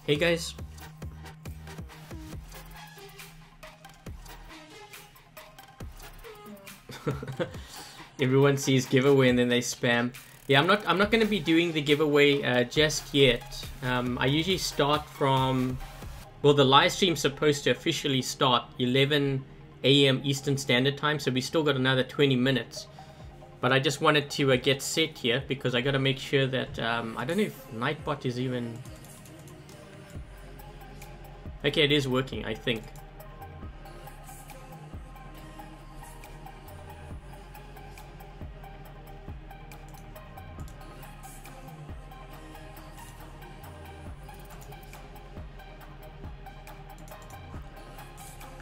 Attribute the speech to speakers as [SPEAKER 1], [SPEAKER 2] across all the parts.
[SPEAKER 1] Hey guys. Everyone sees giveaway and then they spam. Yeah, I'm not going to be doing the giveaway just yet. I usually start from, well, the live stream's supposed to officially start 11 AM Eastern Standard Time, so we still got another 20 minutes. But I just wanted to get set here because I got to make sure that I don't know if Nightbot is even. Okay, it is working, I think.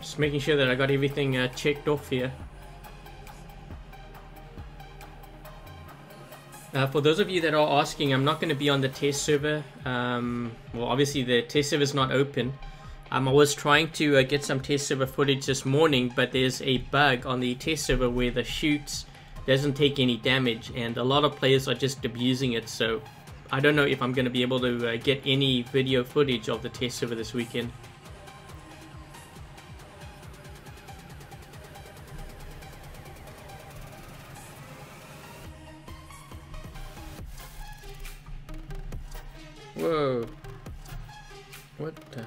[SPEAKER 1] Just making sure that I got everything checked off here. For those of you that are asking, I'm not going to be on the test server. Well, obviously the test server is not open. I was trying to get some test server footage this morning, but there's a bug on the test server where the shoots doesn't take any damage, and a lot of players are just abusing it. So I don't know if I'm going to be able to get any video footage of the test server this weekend. Whoa. What the?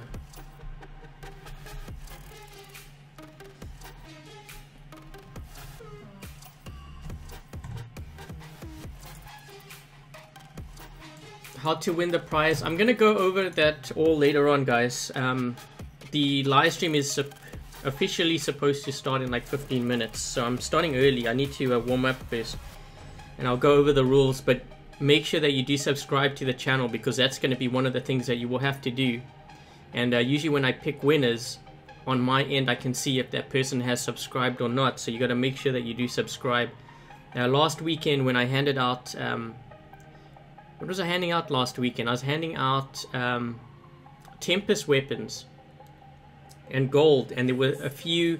[SPEAKER 1] How to win the prize. I'm gonna go over that all later on, guys. The live stream is officially supposed to start in like 15 minutes, so I'm starting early. I need to warm up first, and I'll go over the rules, but make sure that you do subscribe to the channel because that's going to be one of the things that you will have to do. And usually when I pick winners on my end, I can see if that person has subscribed or not, so you got to make sure that you do subscribe. Last weekend when I handed out what was I handing out last weekend? I was handing out Tempest weapons and gold, and there were a few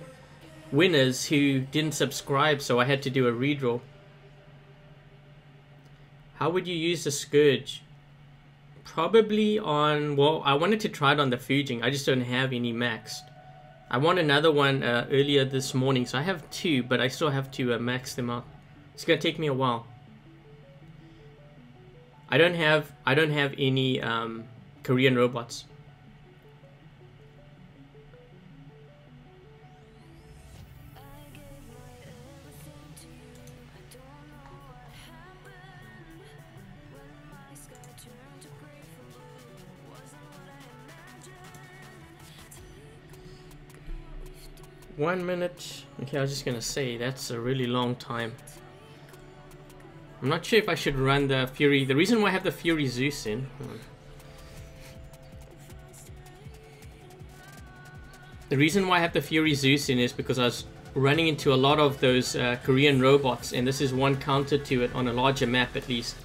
[SPEAKER 1] winners who didn't subscribe, so I had to do a redraw. How would you use the Scourge? Probably on, well, I wanted to try it on the Fujing. I just don't have any maxed. I won another one earlier this morning, so I have two, but I still have to max them out. It's gonna take me a while. I don't have any Korean robots. One minute. Okay, I was just gonna say that's a really long time. I'm not sure if I should run the Fury. The reason why I have the Fury Zeus in. The reason why I have the Fury Zeus in is because I was running into a lot of those Korean robots, and this is one counter to it on a larger map at least.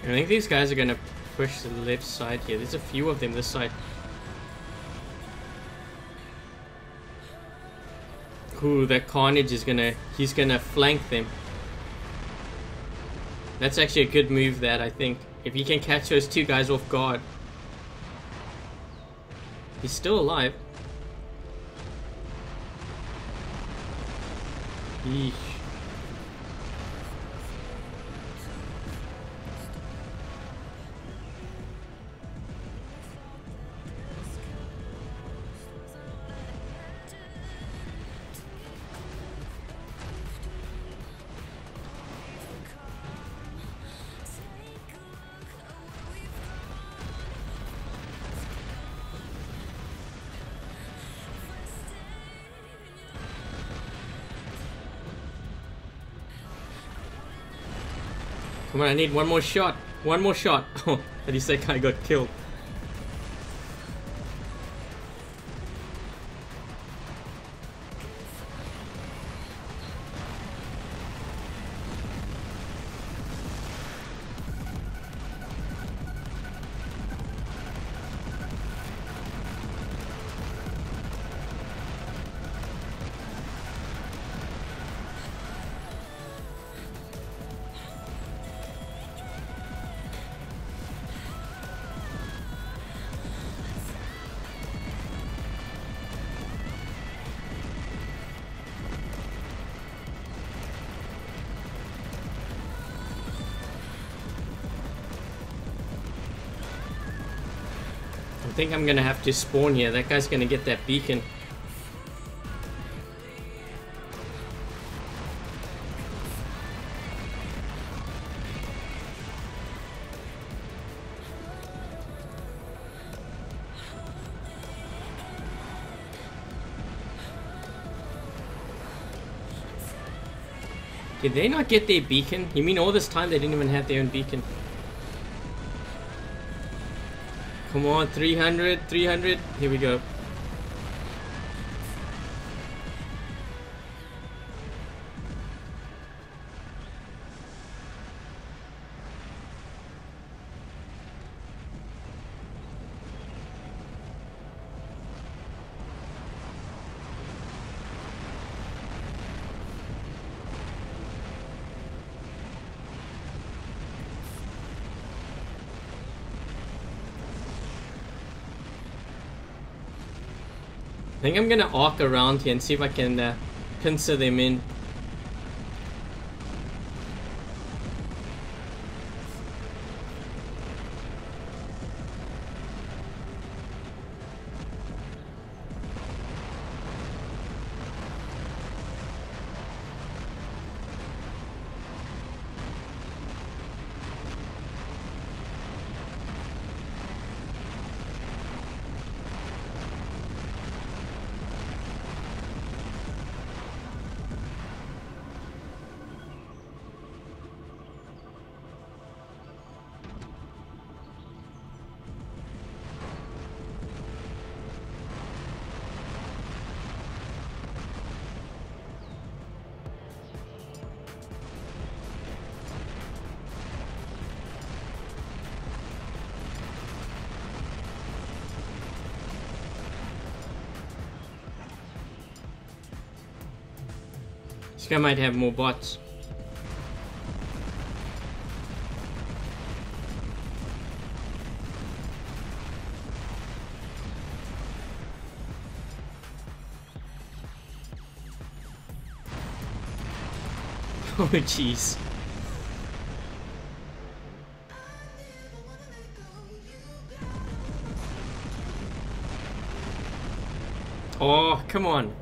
[SPEAKER 1] I think these guys are gonna push the left side here. There's a few of them this side. Ooh, that Carnage is he's gonna flank them. That's actually a good move, that, I think. If he can catch those two guys off guard. He's still alive. Yeesh. Come on, I need one more shot. One more shot. Oh, at least that guy got killed. I think I'm gonna have to spawn here. That guy's gonna get that beacon. Did they not get their beacon? You mean all this time they didn't even have their own beacon? Come on, 300, 300. Here we go. I think I'm gonna arc around here and see if I can pincer them in. This guy might have more bots. Oh jeez. Oh, come on.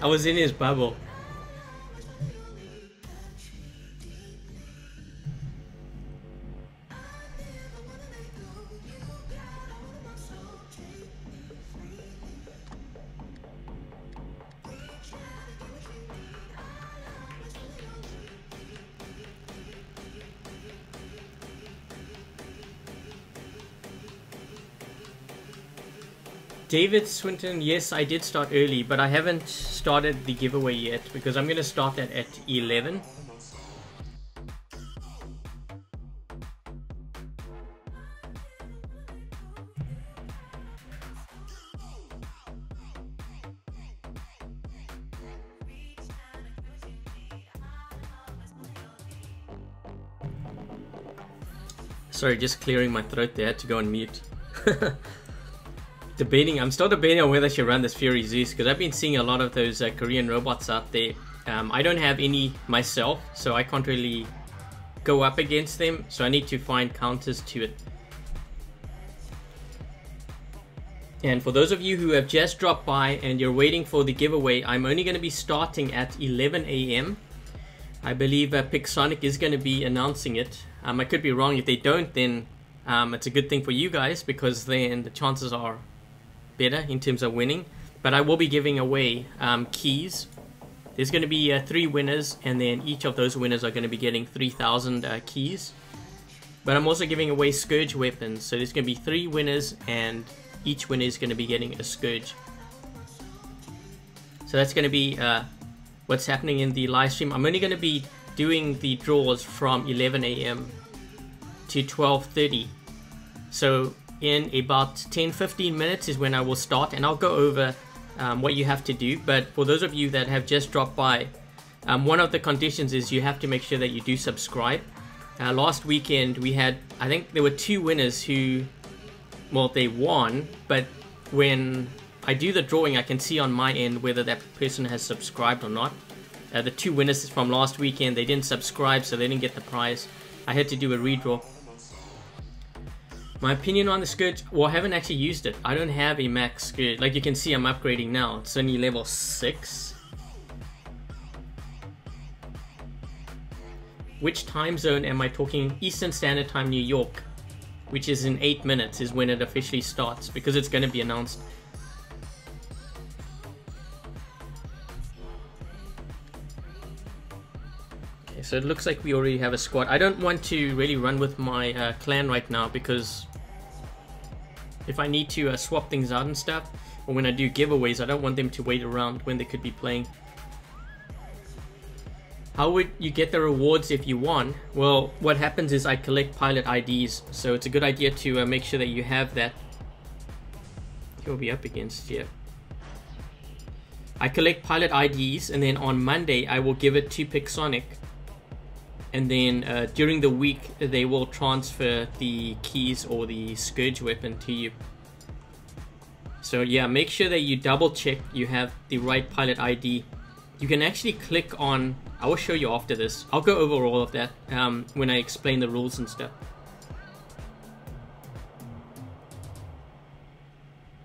[SPEAKER 1] I was in his bubble. David Swinton, yes, I did start early, but I haven't started the giveaway yet because I'm going to start that at 11. Sorry, just clearing my throat there, I had to go on mute. I'm still debating on whether I should run this Fury Zeus because I've been seeing a lot of those Korean robots out there. I don't have any myself, so I can't really go up against them, so I need to find counters to it. And for those of you who have just dropped by and you're waiting for the giveaway, I'm only going to be starting at 11 AM. I believe Pixonic is going to be announcing it. I could be wrong. If they don't, then it's a good thing for you guys because then the chances are better in terms of winning. But I will be giving away keys. There's going to be 3 winners, and then each of those winners are going to be getting 3,000 keys. But I'm also giving away Scourge weapons. So there's going to be 3 winners, and each winner is going to be getting a Scourge. So that's going to be what's happening in the live stream. I'm only going to be doing the draws from 11 AM to 12:30. So in about 10-15 minutes is when I will start, and I'll go over what you have to do. But for those of you that have just dropped by, one of the conditions is you have to make sure that you do subscribe. Last weekend we had, I think there were 2 winners who, well, they won, but when I do the drawing I can see on my end whether that person has subscribed or not. The 2 winners from last weekend, they didn't subscribe, so they didn't get the prize. I had to do a redraw. My opinion on the Scourge, well, I haven't actually used it. I don't have a max Scourge. Like you can see, I'm upgrading now. It's only level 6. Which time zone am I talking? Eastern Standard Time, New York, which is in 8 minutes is when it officially starts, because it's going to be announced. Okay, so it looks like we already have a squad. I don't want to really run with my clan right now, because if I need to swap things out and stuff, or when I do giveaways, I don't want them to wait around when they could be playing. How would you get the rewards if you won? Well, what happens is I collect pilot IDs, so it's a good idea to make sure that you have that. You'll be up against here. I collect pilot IDs, and then on Monday I will give it to Pixonic, and then during the week they will transfer the keys or the Scourge weapon to you. So yeah, make sure that you double check you have the right pilot ID. You can actually click on, I will show you after this. I'll go over all of that when I explain the rules and stuff.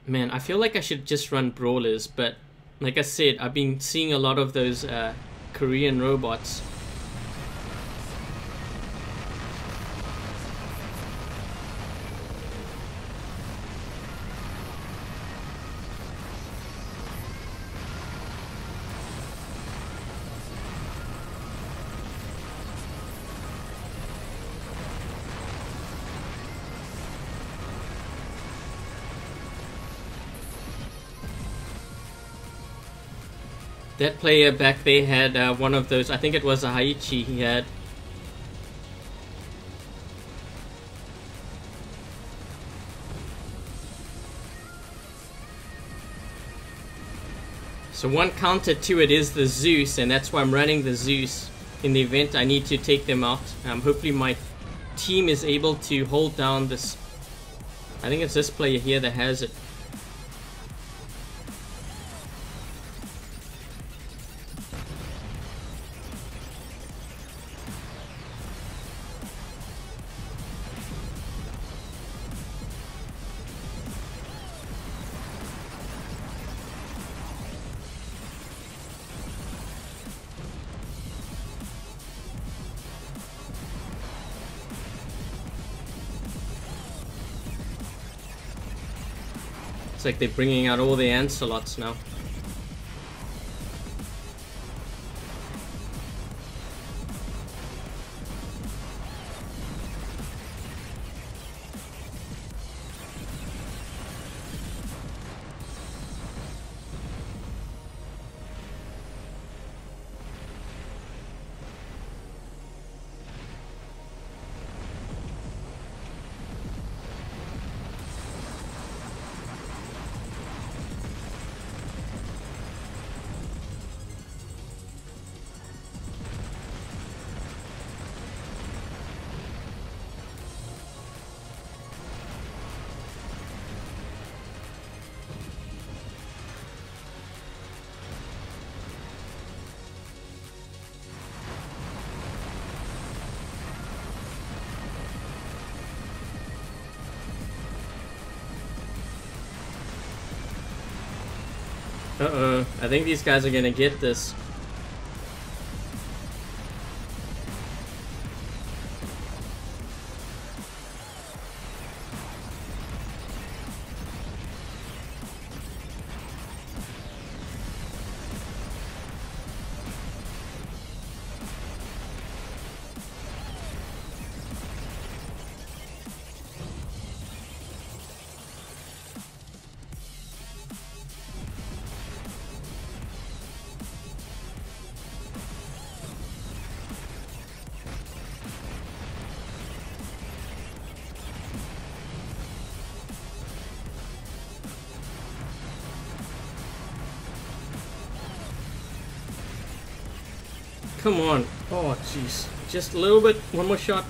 [SPEAKER 1] Man, I feel like I should just run brawlers, but like I said, I've been seeing a lot of those Korean robots. That player back there had one of those, I think it was a Haichi he had. So one counter to it is the Zeus, and that's why I'm running the Zeus. In the event I need to take them out. Hopefully my team is able to hold down this. I think it's this player here that has it. It's like they're bringing out all the Ancelots now. Uh-oh, I think these guys are gonna get this. Come on. Oh, jeez. Just a little bit. One more shot.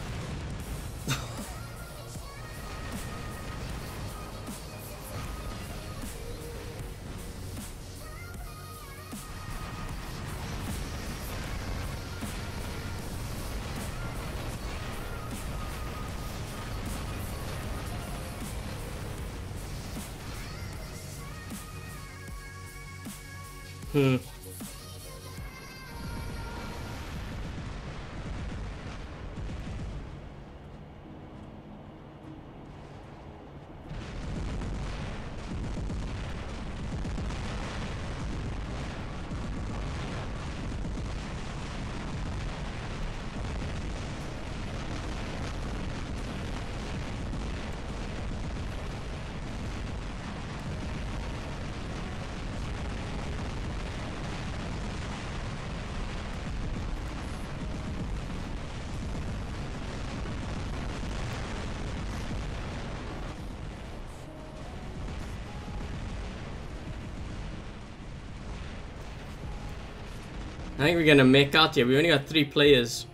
[SPEAKER 1] I think we're gonna make out here. We only got 3 players.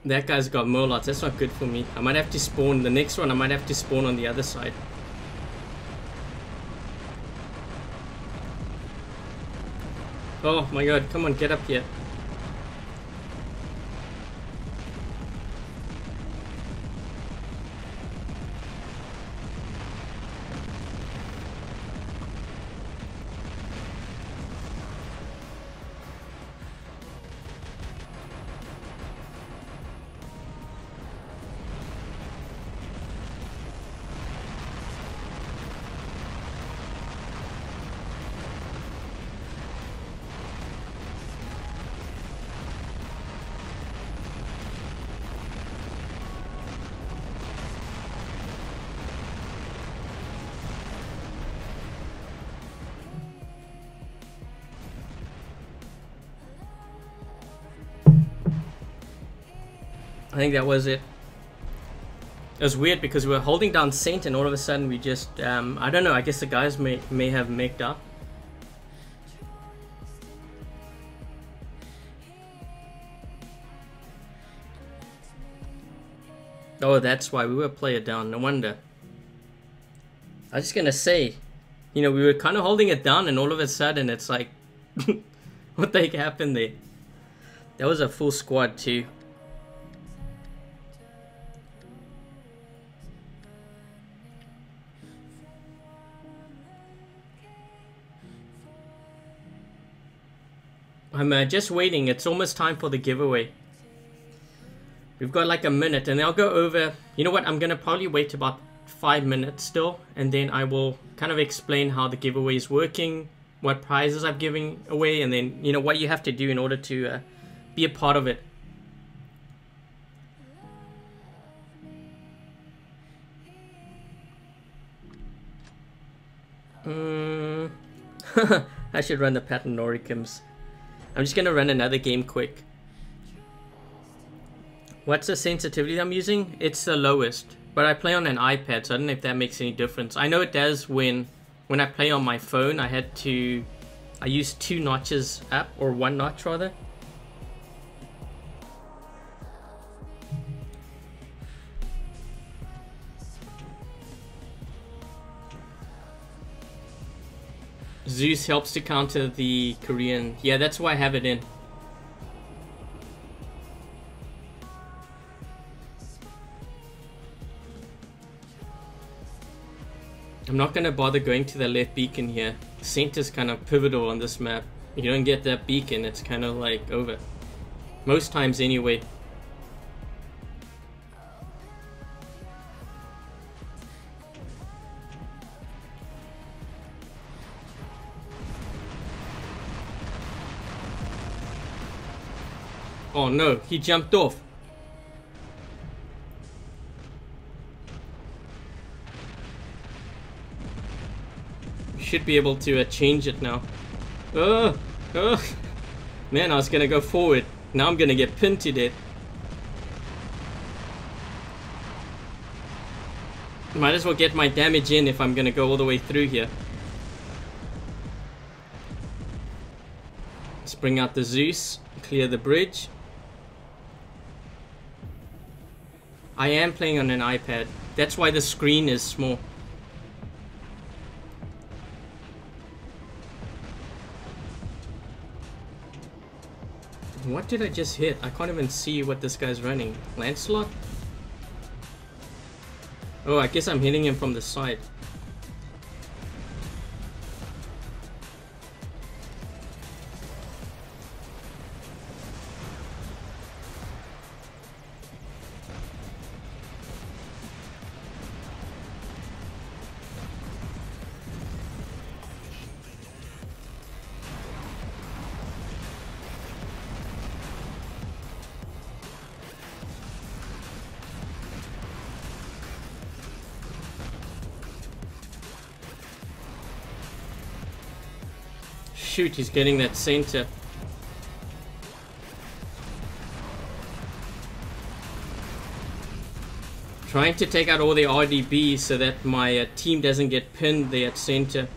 [SPEAKER 1] That guy's got Murlocs. That's not good for me. I might have to spawn the next one. I might have to spawn on the other side. Oh my god, come on, get up here. I think that was it. It was weird because we were holding down Saint and all of a sudden we just, I don't know, I guess the guys may have mixed up. Oh, that's why we were player down, no wonder. I was just gonna say, you know, we were kind of holding it down and all of a sudden it's like, what the heck happened there? That was a full squad too. I'm just waiting. It's almost time for the giveaway. We've got like a minute and I'll go over. You know what? I'm going to probably wait about 5 minutes still. And then I will kind of explain how the giveaway is working. What prizes I'm giving away. And then, you know, what you have to do in order to be a part of it. I should run the pattern Noricums. I'm just going to run another game quick. What's the sensitivity I'm using? It's the lowest. But I play on an iPad, so I don't know if that makes any difference. I know it does when I play on my phone. I used 2 notches up, or 1 notch rather. Zeus helps to counter the Korean. Yeah, that's why I have it in. I'm not going to bother going to the left beacon here. Saint is kind of pivotal on this map. You don't get that beacon, it's kind of like over. Most times anyway. Oh no, he jumped off. Should be able to change it now. Oh, man, I was gonna go forward. Now I'm gonna get pinned to death. Might as well get my damage in if I'm gonna go all the way through here. Let's bring out the Zeus, clear the bridge. I am playing on an iPad. That's why the screen is small. What did I just hit? I can't even see what this guy's running. Lancelot? Oh, I guess I'm hitting him from the side. Shoot, he's getting that center. Trying to take out all the RDBs so that my team doesn't get pinned there at center.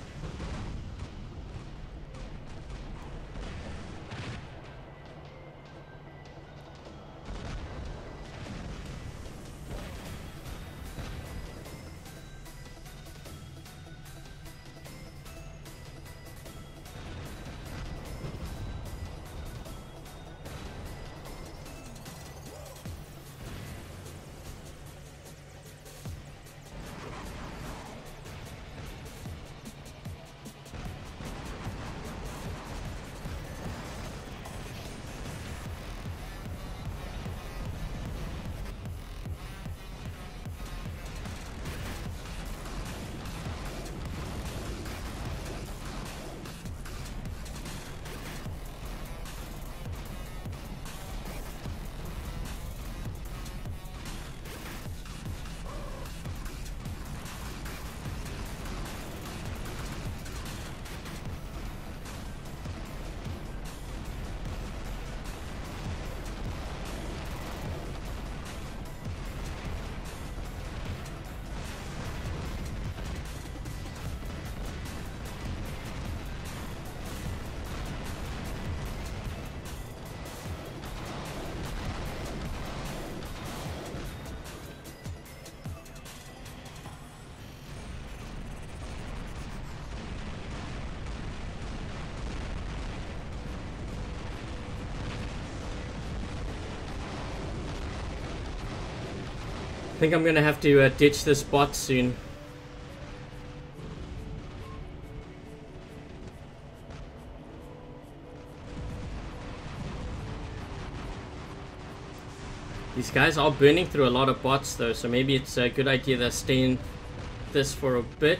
[SPEAKER 1] I think I'm gonna have to ditch this bot soon. These guys are burning through a lot of bots though, so maybe it's a good idea to stay in this for a bit.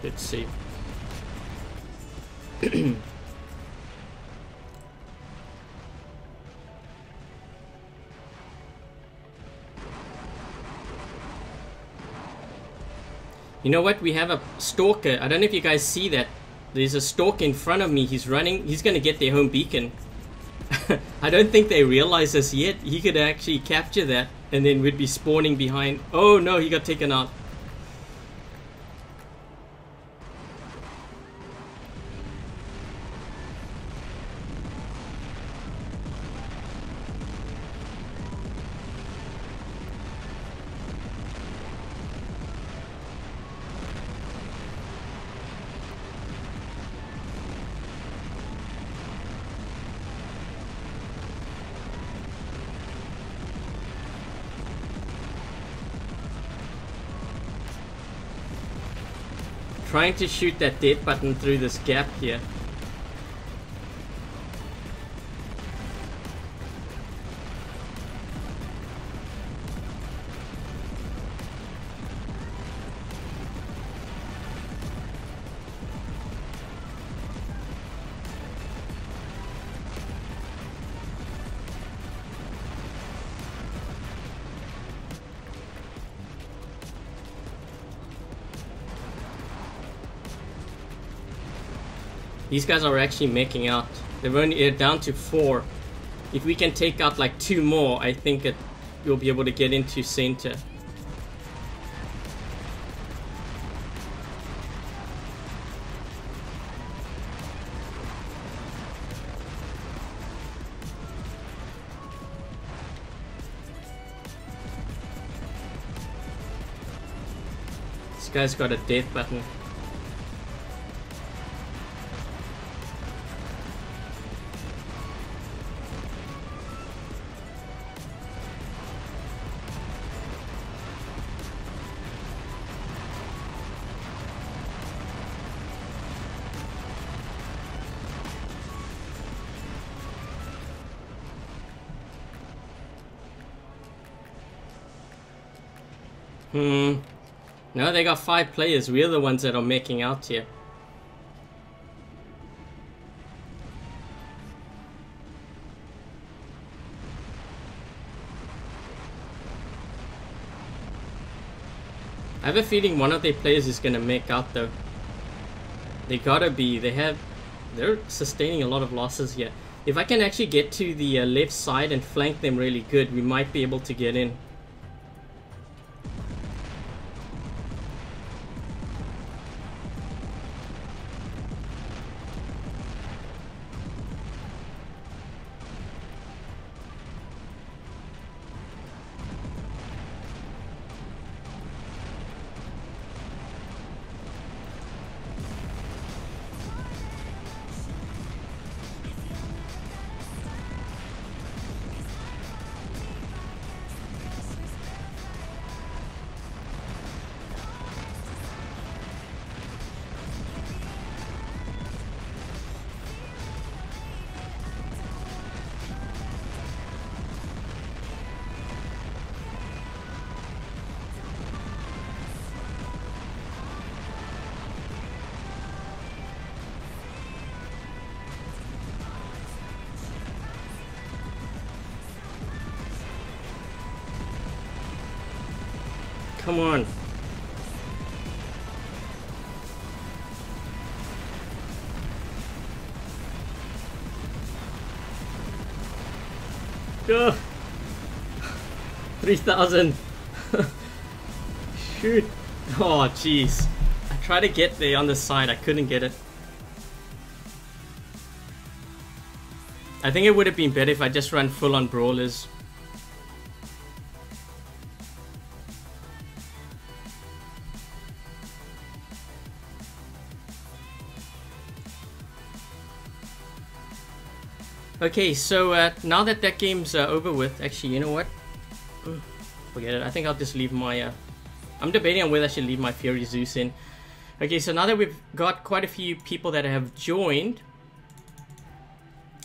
[SPEAKER 1] Let's see. You know what? We have a stalker. I don't know if you guys see that. There's a stalker in front of me. He's running. He's going to get their home beacon. I don't think they realize this yet. He could actually capture that and then we'd be spawning behind. Oh no, he got taken out. Trying to shoot that dead button through this gap here. These guys are actually making out. They're down to 4. If we can take out like 2 more, I think we'll be able to get into center. This guy's got a death button. No, they got 5 players. We're the ones that are making out here. I have a feeling one of their players is gonna make out though. They gotta be. They're sustaining a lot of losses here. If I can actually get to the left side and flank them really good, we might be able to get in. Come on. Go. 3,000. Shoot. Oh, jeez. I tried to get there on the side. I couldn't get it. I think it would have been better if I just ran full on brawlers. Okay, so now that game's over with, actually, you know what? Forget it. I think I'll just leave my... I'm debating on whether I should leave my Fury Zeus in. Okay, so now that we've got quite a few people that have joined,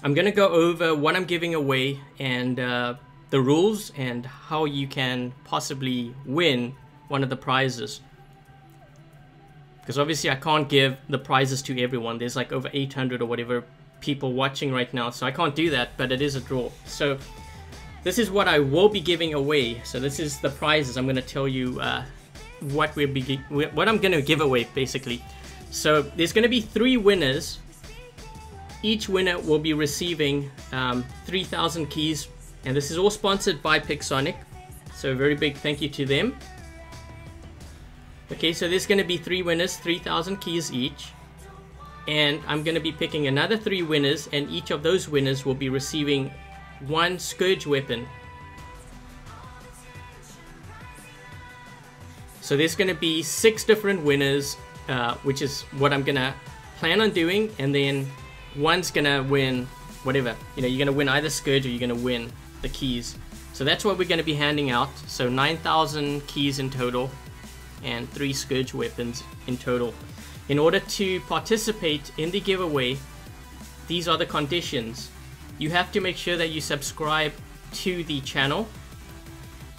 [SPEAKER 1] I'm going to go over what I'm giving away and the rules and how you can possibly win one of the prizes. Because obviously I can't give the prizes to everyone. There's like over 800 or whatever people watching right now, so I can't do that, but it is a draw. So this is what I will be giving away. So this is the prizes. I'm going to tell you what I'm going to give away basically. So there's going to be 3 winners. Each winner will be receiving 3,000 keys, and this is all sponsored by Pixonic, so a very big thank you to them. Okay, so there's going to be 3 winners, 3,000 keys each. And I'm going to be picking another 3 winners, and each of those winners will be receiving 1 Scourge weapon. So there's going to be 6 different winners, which is what I'm going to plan on doing, and then one's going to win whatever. You know, you're going to win either Scourge or you're going to win the keys. So that's what we're going to be handing out. So 9,000 keys in total and 3 Scourge weapons in total. In order to participate in the giveaway, these are the conditions. You have to make sure that you subscribe to the channel.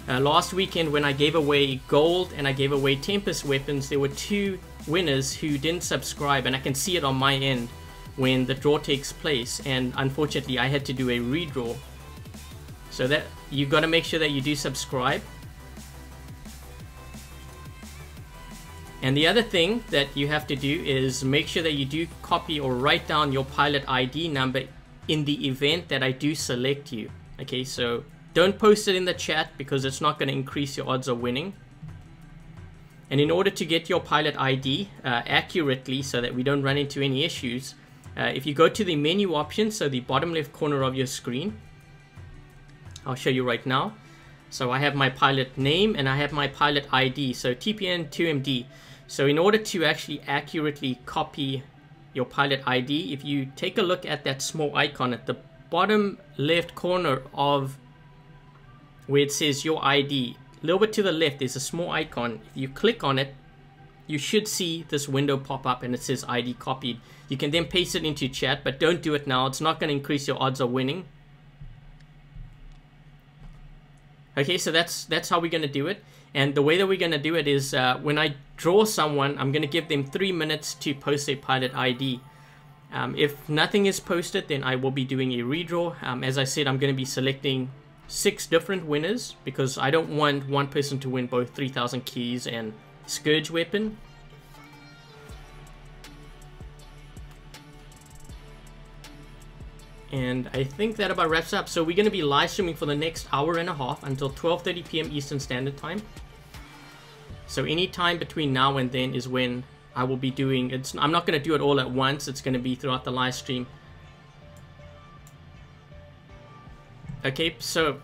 [SPEAKER 1] Last weekend when I gave away gold and I gave away Tempest weapons, there were 2 winners who didn't subscribe, and I can see it on my end when the draw takes place, and unfortunately I had to do a redraw. So that you've got to make sure that you do subscribe. And the other thing that you have to do is make sure that you do copy or write down your pilot ID number in the event that I do select you. Okay, so don't post it in the chat because it's not going to increase your odds of winning. And in order to get your pilot ID accurately so that we don't run into any issues, if you go to the menu options, so the bottom left corner of your screen, I'll show you right now. So I have my pilot name and I have my pilot ID, so TPN2MD. So in order to actually accurately copy your pilot ID, if you take a look at that small icon at the bottom left corner of where it says your ID, a little bit to the left, there's a small icon. If you click on it, you should see this window pop up and it says ID copied. You can then paste it into chat, but don't do it now. It's not going to increase your odds of winning. Okay, so that's how we're going to do it. And the way that we're going to do it is when I draw someone, I'm going to give them 3 minutes to post a pilot ID. If nothing is posted, then I will be doing a redraw. As I said, I'm going to be selecting 6 different winners because I don't want one person to win both 3,000 keys and Scourge weapon. And I think that about wraps up. So we're going to be live streaming for the next hour and a half until 12:30 p.m. Eastern Standard Time. So any time between now and then is when I will be doing it. I'm not going to do it all at once. It's going to be throughout the live stream. Okay, so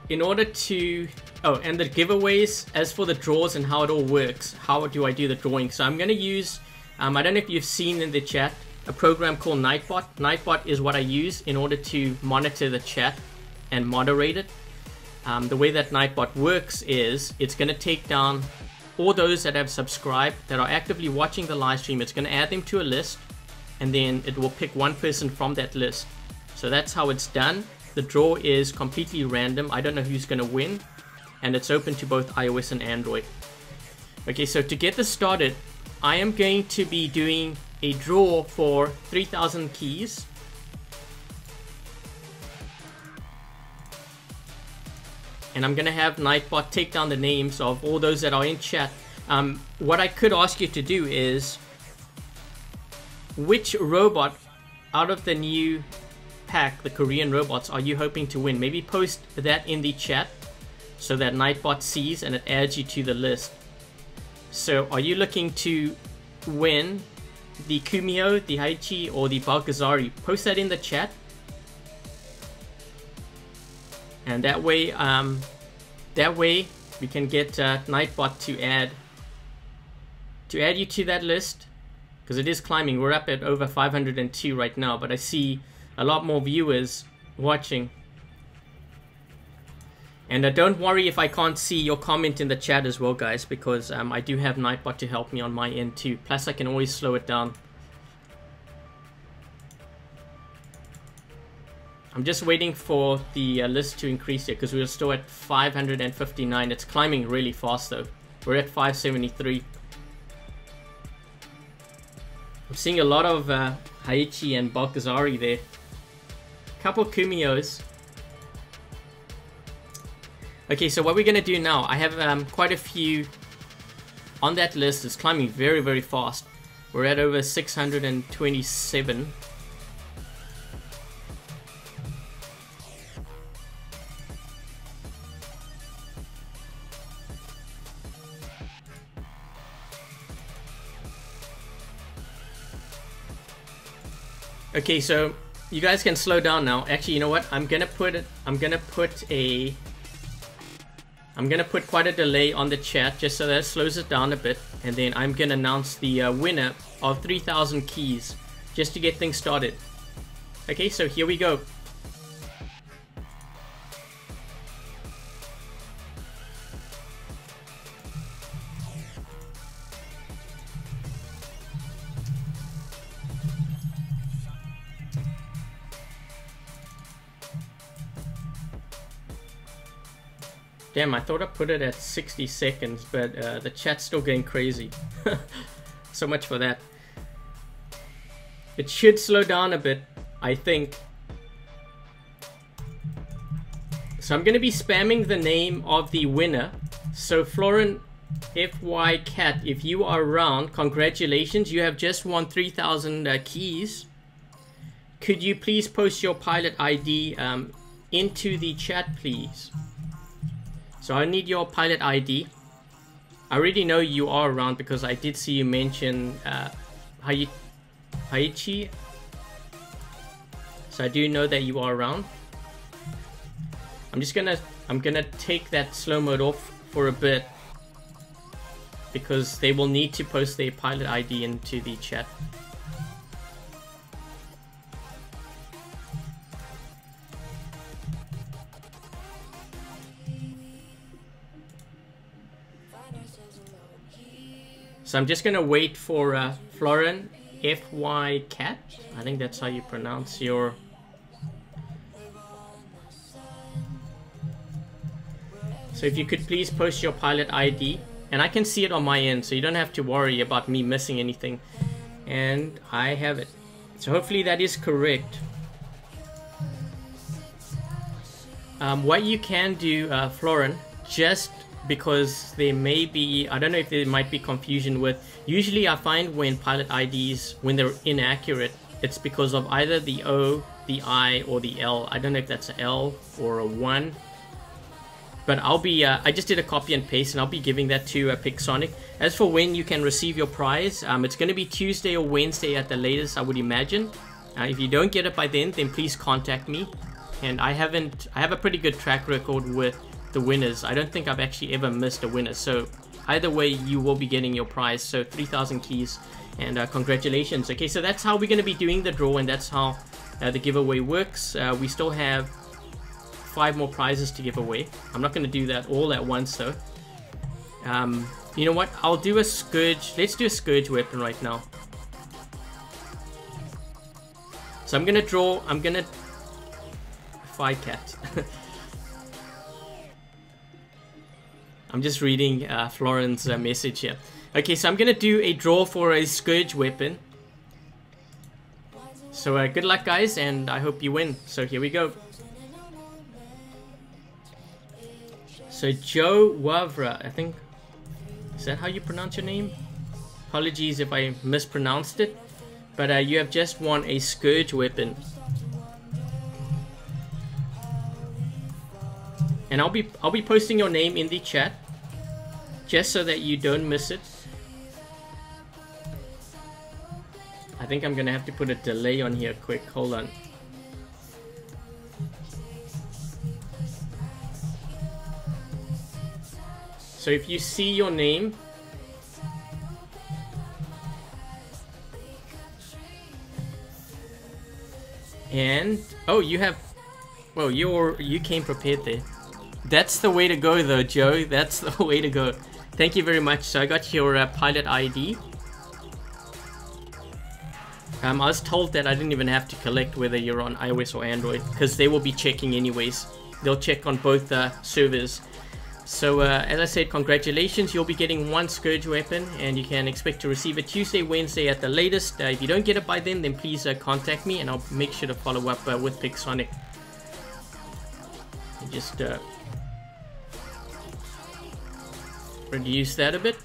[SPEAKER 1] in order to... Oh, and the giveaways, as for the draws and how it all works, how do I do the drawing? So I'm going to use, I don't know if you've seen in the chat, a program called Nightbot. Nightbot is what I use in order to monitor the chat and moderate it. The way that Nightbot works is it's going to take down all those that have subscribed, that are actively watching the live stream. It's going to add them to a list, and then it will pick one person from that list. So that's how it's done. The draw is completely random. I don't know who's going to win. And it's open to both iOS and Android. Okay, so to get this started, I am going to be doing a draw for 3,000 keys. And I'm going to have Nightbot take down the names of all those that are in chat. What I could ask you to do is, which robot out of the new pack, the Korean robots, are you hoping to win? Maybe post that in the chat, so that Nightbot sees and it adds you to the list. So are you looking to win the Kumio, the Haichi, or the Balkazari? Post that in the chat. And that way we can get Nightbot to add you to that list, because it is climbing. We're up at over 502 right now, but I see a lot more viewers watching. And don't worry if I can't see your comment in the chat as well, guys, because I do have Nightbot to help me on my end too. Plus, I can always slow it down. I'm just waiting for the list to increase here, because we're still at 559. It's climbing really fast though. We're at 573. I'm seeing a lot of Haichi and Balkazari there. Couple Kumios. Okay, so what we're going to do now, I have quite a few on that list. It's climbing very, very fast. We're at over 627. Okay, so you guys can slow down now. Actually, you know what? I'm gonna put quite a delay on the chat just so that it slows it down a bit, and then I'm gonna announce the winner of 3,000 keys just to get things started. Okay, so here we go. Damn, I thought I put it at 60 seconds, but the chat's still going crazy. So much for that. It should slow down a bit, I think. So I'm going to be spamming the name of the winner. So Florin FY Cat, if you are around, congratulations, you have just won 3,000 keys. Could you please post your pilot ID into the chat, please? So I need your pilot ID. I already know you are around because I did see you mention Haichi. So I do know that you are around. I'm gonna take that slow mode off for a bit because they will need to post their pilot ID into the chat. So I'm just gonna wait for Florin FY Cat. I think that's how you pronounce your. So if you could please post your pilot ID, and I can see it on my end, so you don't have to worry about me missing anything. And I have it. So hopefully that is correct. What you can do, Florin, just because there may be, I don't know if there might be confusion with, usually I find when pilot IDs, when they're inaccurate, it's because of either the O, the I, or the L. I don't know if that's an L or a 1. But I'll be, I just did a copy and paste, and I'll be giving that to Pixonic. As for when you can receive your prize, it's going to be Tuesday or Wednesday at the latest, I would imagine. If you don't get it by then please contact me. And I have a pretty good track record with the winners. I don't think I've actually ever missed a winner. So either way, you will be getting your prize. So 3,000 keys, and congratulations. Okay, so that's how we're going to be doing the draw, and that's how the giveaway works. We still have 5 more prizes to give away. I'm not going to do that all at once though. You know what? I'll do a Scourge. Let's do a Scourge weapon right now. So I'm going to draw. I'm going to fight cat. I'm just reading Florin's message here. Okay, so I'm going to do a draw for a Scourge weapon. So good luck guys, and I hope you win. So here we go. So Joe Wavra, I think, is that how you pronounce your name? Apologies if I mispronounced it, but you have just won a Scourge weapon. And I'll be posting your name in the chat, just so that you don't miss it. I think I'm gonna have to put a delay on here quick, hold on. So if you see your name, and oh, you have, well, you came prepared there. That's the way to go though, Joe. That's the way to go. Thank you very much. So I got your pilot ID. I was told that I didn't even have to collect whether you're on iOS or Android, because they will be checking anyways. They'll check on both servers. So as I said, congratulations, you'll be getting 1 Scourge weapon, and you can expect to receive it Tuesday, Wednesday at the latest. If you don't get it by then please contact me, and I'll make sure to follow up with Pixonic. Just reduce that a bit.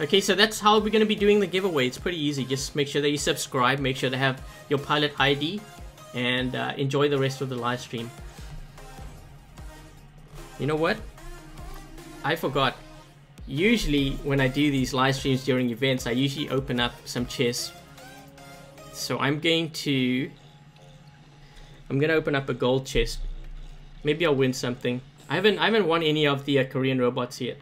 [SPEAKER 1] Okay, so that's how we're going to be doing the giveaway. It's pretty easy. Just make sure that you subscribe, make sure to have your pilot ID, and enjoy the rest of the live stream. You know what? I forgot. Usually when I do these live streams during events, I usually open up some chests. So I'm gonna open up a gold chest. Maybe I'll win something. I haven't won any of the Korean robots yet.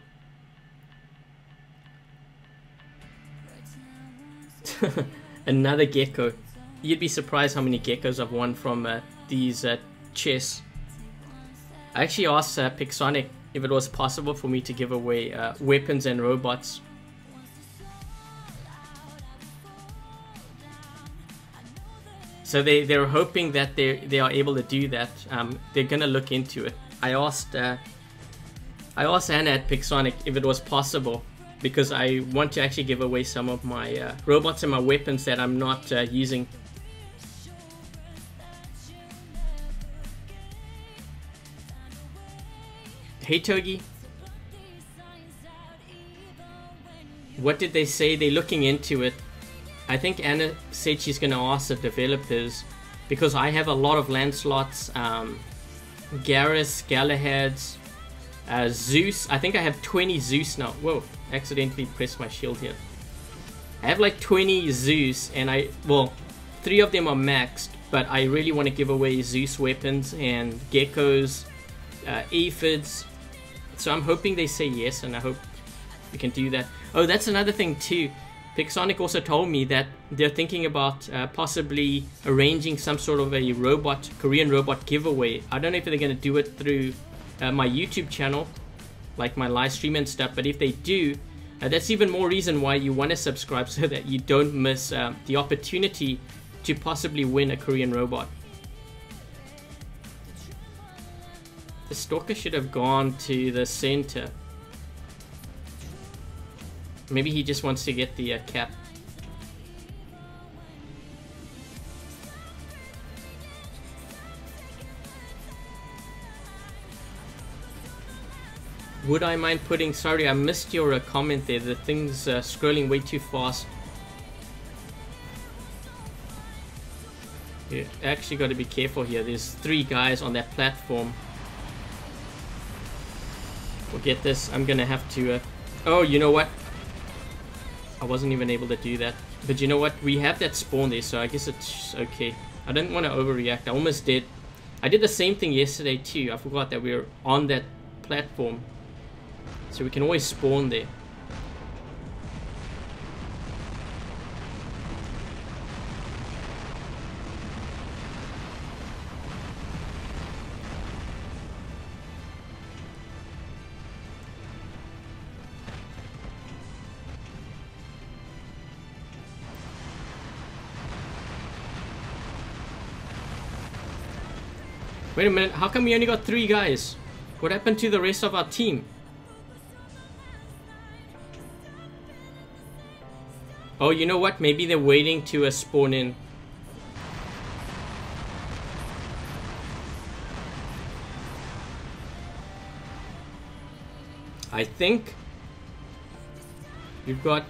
[SPEAKER 1] Another gecko. You'd be surprised how many geckos I've won from these chests. I actually asked Pixonic if it was possible for me to give away weapons and robots. So they're hoping that they are able to do that. They're gonna look into it. I asked Anna at Pixonic if it was possible, because I want to actually give away some of my robots and my weapons that I'm not using. Hey Togi. What did they say? They're looking into it. I think Anna said she's going to ask the developers, because I have a lot of Lancelots, Garrus, Galahads, Zeus. I think I have 20 Zeus now. Whoa, accidentally pressed my shield here. I have like 20 Zeus, and well, 3 of them are maxed, but I really want to give away Zeus weapons and geckos, aphids. So I'm hoping they say yes, and I hope we can do that. Oh, that's another thing too. Pixonic also told me that they're thinking about possibly arranging some sort of a robot, Korean robot giveaway. I don't know if they're going to do it through my YouTube channel, like my live stream and stuff, but if they do, that's even more reason why you want to subscribe, so that you don't miss the opportunity to possibly win a Korean robot. The Stalker should have gone to the center. Maybe he just wants to get the cap. Would I mind putting... Sorry, I missed your comment there. The thing's scrolling way too fast. You actually got to be careful here. There's 3 guys on that platform. Forget this. I'm going to have to... Oh, you know what? I wasn't even able to do that. But you know what? We have that spawn there, so I guess it's okay. I didn't want to overreact. I almost did. I did the same thing yesterday too. I forgot that we were on that platform. So we can always spawn there. Wait a minute, how come we only got 3 guys? What happened to the rest of our team? Oh, you know what? Maybe they're waiting to spawn in. I think you've got...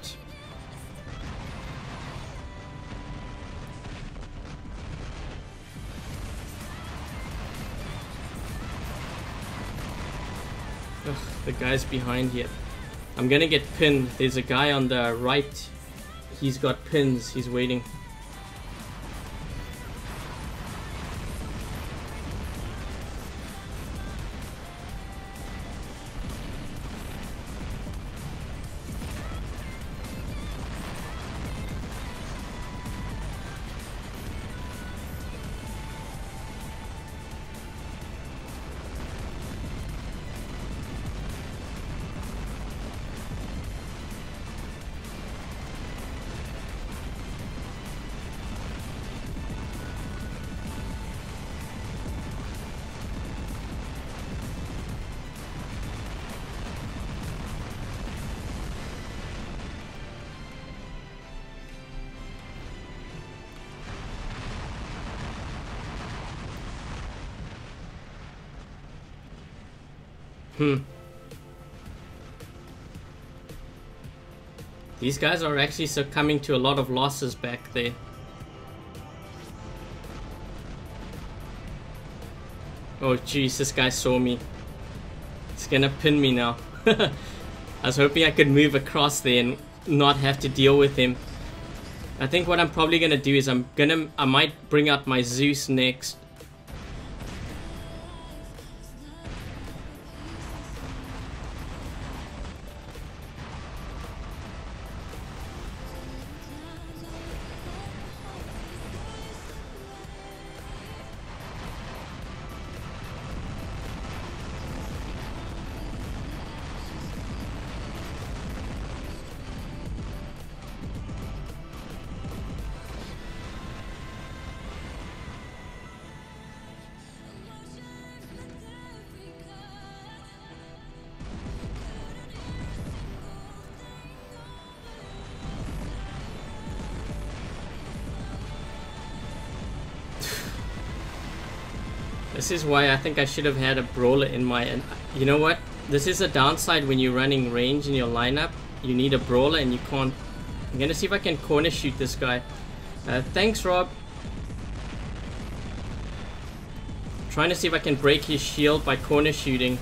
[SPEAKER 1] Ugh, the guy's behind here. I'm gonna get pinned. There's a guy on the right. He's got pins. He's waiting. These guys are actually succumbing to a lot of losses back there. Oh jeez, this guy saw me. He's gonna pin me now. I was hoping I could move across there and not have to deal with him. I think what I'm probably gonna do is I might bring out my Zeus next. This is why I think I should have had a brawler in my... And you know what? This is a downside when you're running range in your lineup. You need a brawler and you can't... I'm gonna see if I can corner shoot this guy. Thanks, Rob. Trying to see if I can break his shield by corner shooting.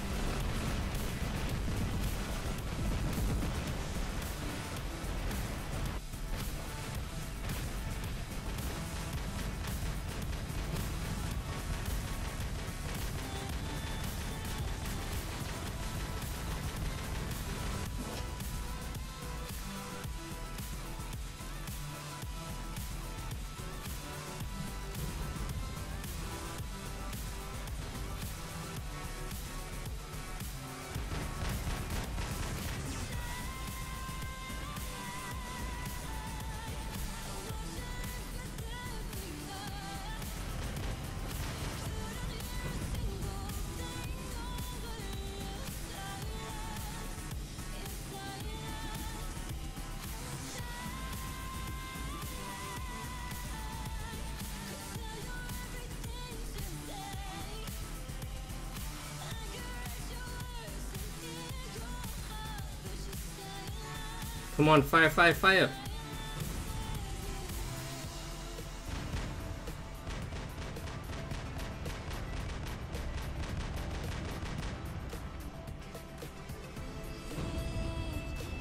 [SPEAKER 1] Come on, fire, fire, fire.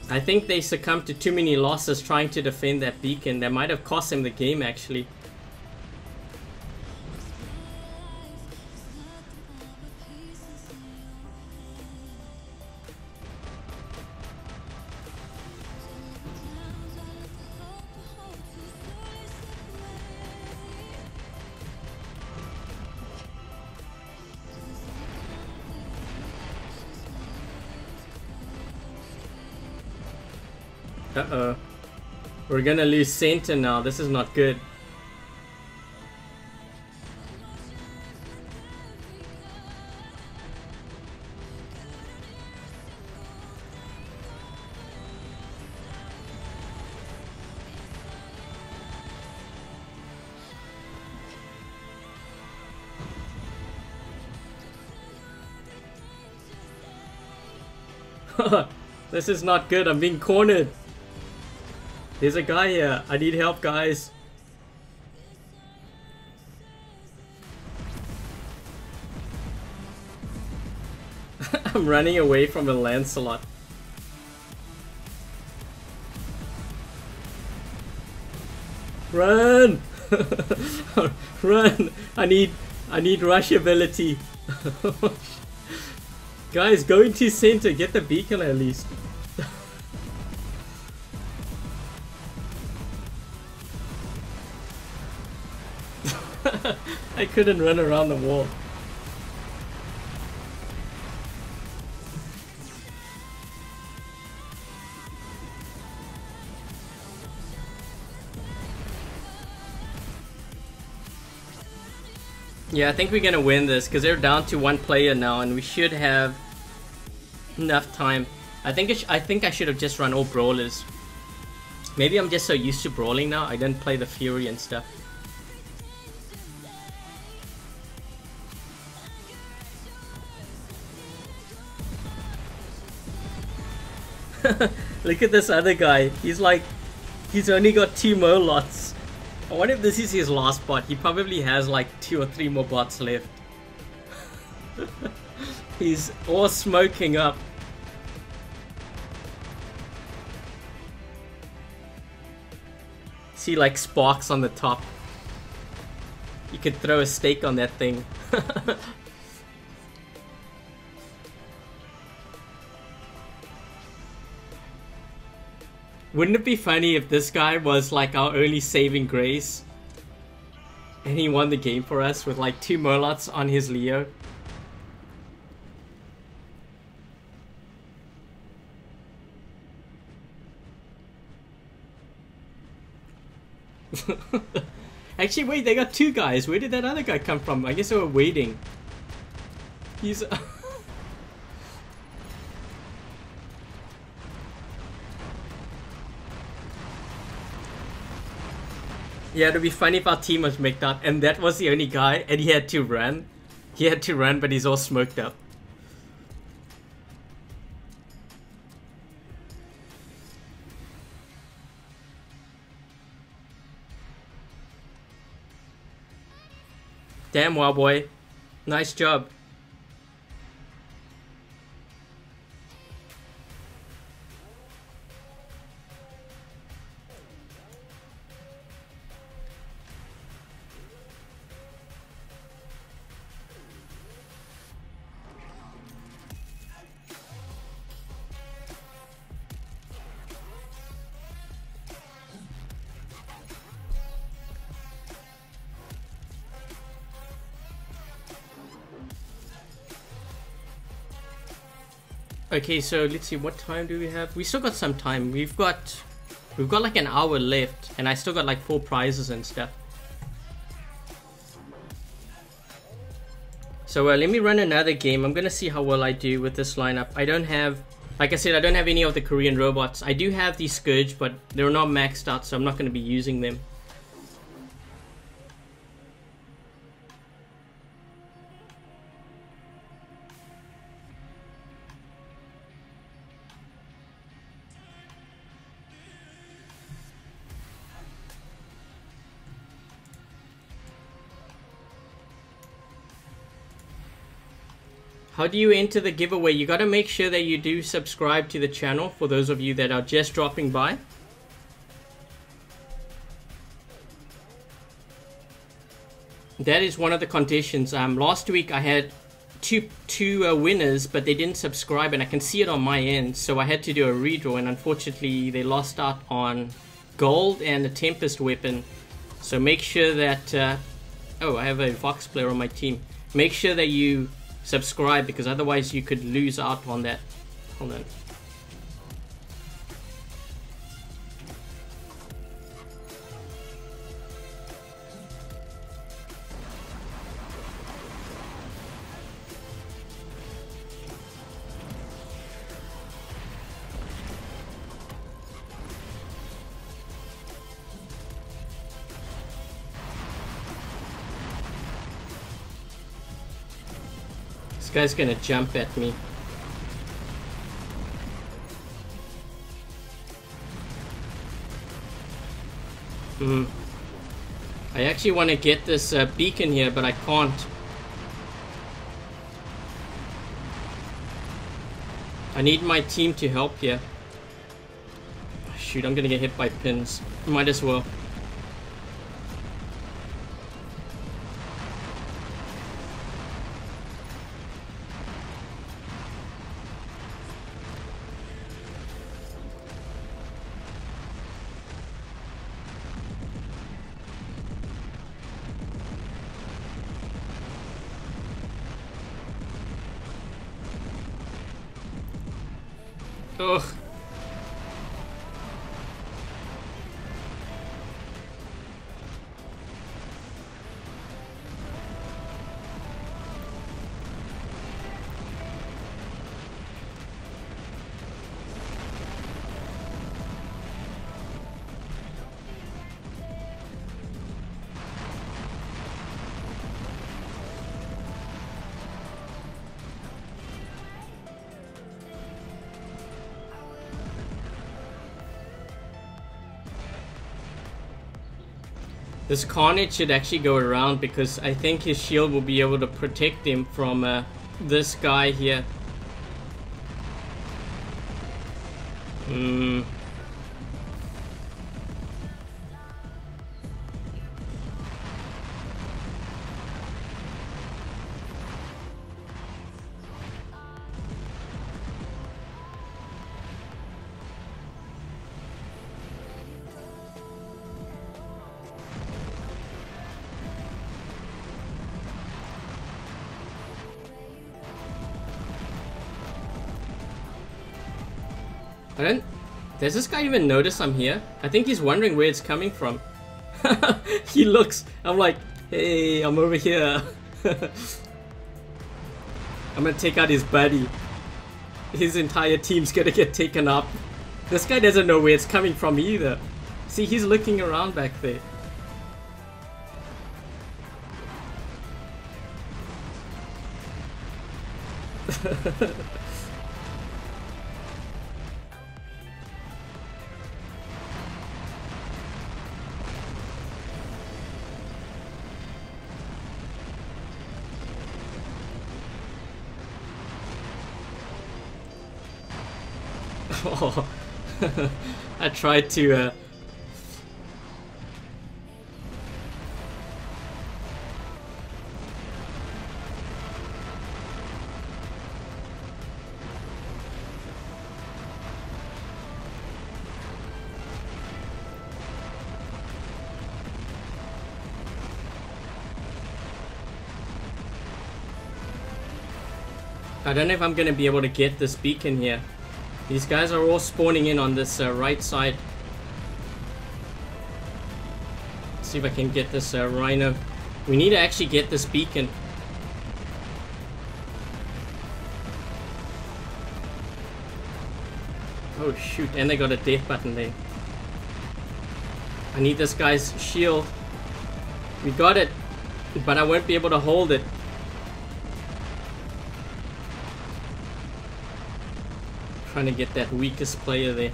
[SPEAKER 1] I think they succumbed to too many losses trying to defend that beacon. That might have cost them the game, actually. Uh-oh. We're gonna lose center now. This is not good. This is not good. I'm being cornered. There's a guy here. I need help, guys. I'm running away from a Lancelot. Run! Run! I need rush ability. Guys, go into center. Get the beacon at least. I couldn't run around the wall. Yeah, I think we're gonna win this because they're down to one player now, and we should have enough time. I think I should have just run all brawlers. Maybe I'm just so used to brawling now. I didn't play the Fury and stuff. Look at this other guy. He's like, he's only got 2 more lots. I wonder if this is his last bot. He probably has like 2 or 3 more bots left. He's all smoking up. See like sparks on the top. You could throw a stake on that thing. Wouldn't it be funny if this guy was like our only saving grace and he won the game for us with like 2 Murlocs on his Leo? Actually, wait, they got 2 guys. Where did that other guy come from? I guess they were waiting. He's... Yeah, it'd be funny if our team was mixed up and that was the only guy and he had to run. He had to run, but he's all smoked up. Damn, wow boy. Nice job. Okay, so let's see, what time do we have? We still got some time. We've got like an hour left, and I still got like 4 prizes and stuff. So let me run another game. I'm gonna see how well I do with this lineup. I don't have, like I said, I don't have any of the Korean robots. I do have the Scourge, but they're not maxed out, so I'm not gonna be using them. How do you enter the giveaway? You gotta make sure that you do subscribe to the channel for those of you that are just dropping by. That is one of the conditions. Last week I had two winners, but they didn't subscribe, and I can see it on my end, so I had to do a redraw, and unfortunately they lost out on gold and a Tempest weapon. So make sure that oh, I have a Vox player on my team. Make sure that you subscribe, because otherwise you could lose out on that. Hold on. This guy's gonna jump at me. I actually want to get this beacon here, but I can't. I need my team to help here. Shoot, I'm gonna get hit by pins. Might as well. Ugh. This Carnage should actually go around, because I think his shield will be able to protect him from this guy here. Does this guy even notice I'm here? I think he's wondering where it's coming from. He looks. I'm like, hey, I'm over here. I'm gonna take out his buddy. His entire team's gonna get taken up. This guy doesn't know where it's coming from either. See, he's looking around back there. Oh, I tried to I don't know if I'm gonna be able to get this beacon here. These guys are all spawning in on this right side. Let's see if I can get this rhino. We need to actually get this beacon. Oh shoot, and they got a death button there. I need this guy's shield. We got it, but I won't be able to hold it. Trying to get that weakest player there.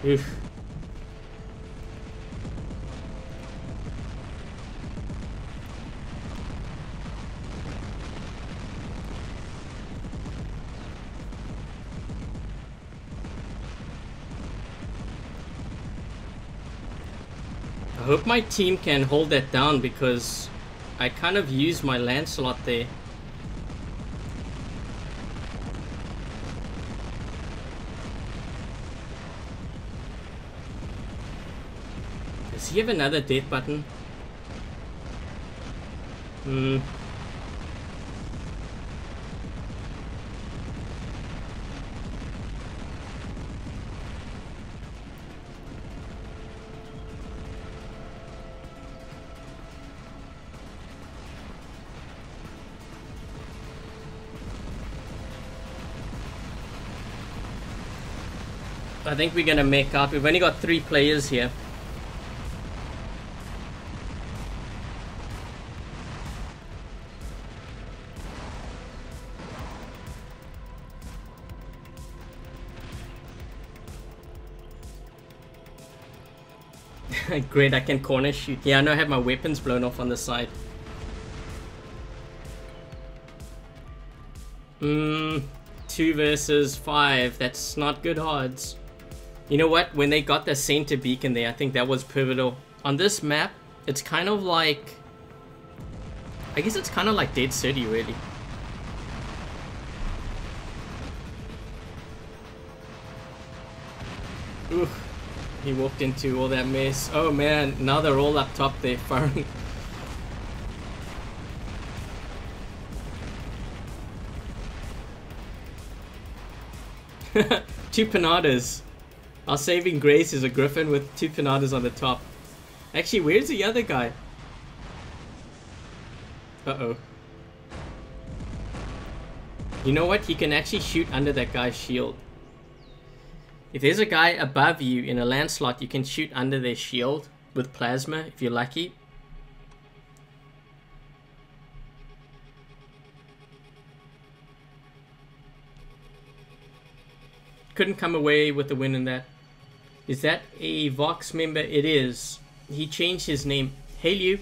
[SPEAKER 1] Oof. I hope my team can hold that down because I kind of used my Lancelot there. Does he have another death button? I think we're gonna make out. We've only got 3 players here. Great, I can corner shoot. Yeah, I know I have my weapons blown off on the side. 2 versus 5. That's not good odds. You know what? When they got the center beacon there, I think that was pivotal. On this map, it's kind of like... I guess it's kind of like Dead City, really. Oof. He walked into all that mess. Oh man, now they're all up top there firing. Two panadas. Our saving grace is a griffin with 2 panadas on the top. Actually, where's the other guy? Uh-oh. You know what? He can actually shoot under that guy's shield. If there's a guy above you in a Lancelot, you can shoot under their shield with plasma if you're lucky. Couldn't come away with the win in that. Is that a Vox member? It is. He changed his name. Hey, you.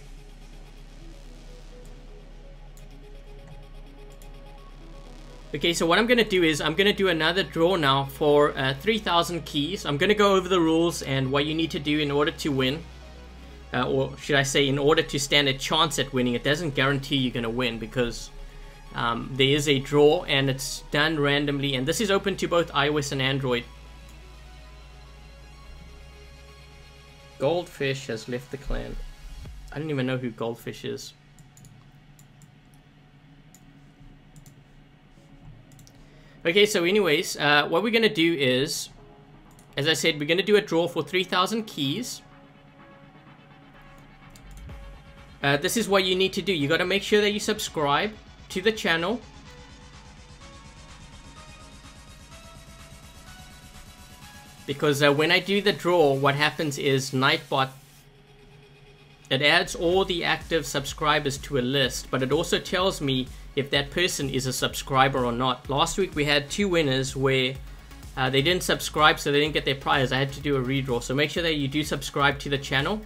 [SPEAKER 1] Okay, so what I'm going to do is I'm going to do another draw now for 3,000 keys. I'm going to go over the rules and what you need to do in order to win. Or should I say in order to stand a chance at winning. It doesn't guarantee you're going to win because there is a draw and it's done randomly. And this is open to both iOS and Android. Goldfish has left the clan. I don't even know who Goldfish is. Okay, so anyways, what we're going to do is, as I said, we're going to do a draw for 3,000 keys. This is what you need to do. You got to make sure that you subscribe to the channel. Because when I do the draw, what happens is Nightbot it adds all the active subscribers to a list, but it also tells me if that person is a subscriber or not. Last week we had 2 winners where they didn't subscribe, so they didn't get their prize. I had to do a redraw. So make sure that you do subscribe to the channel.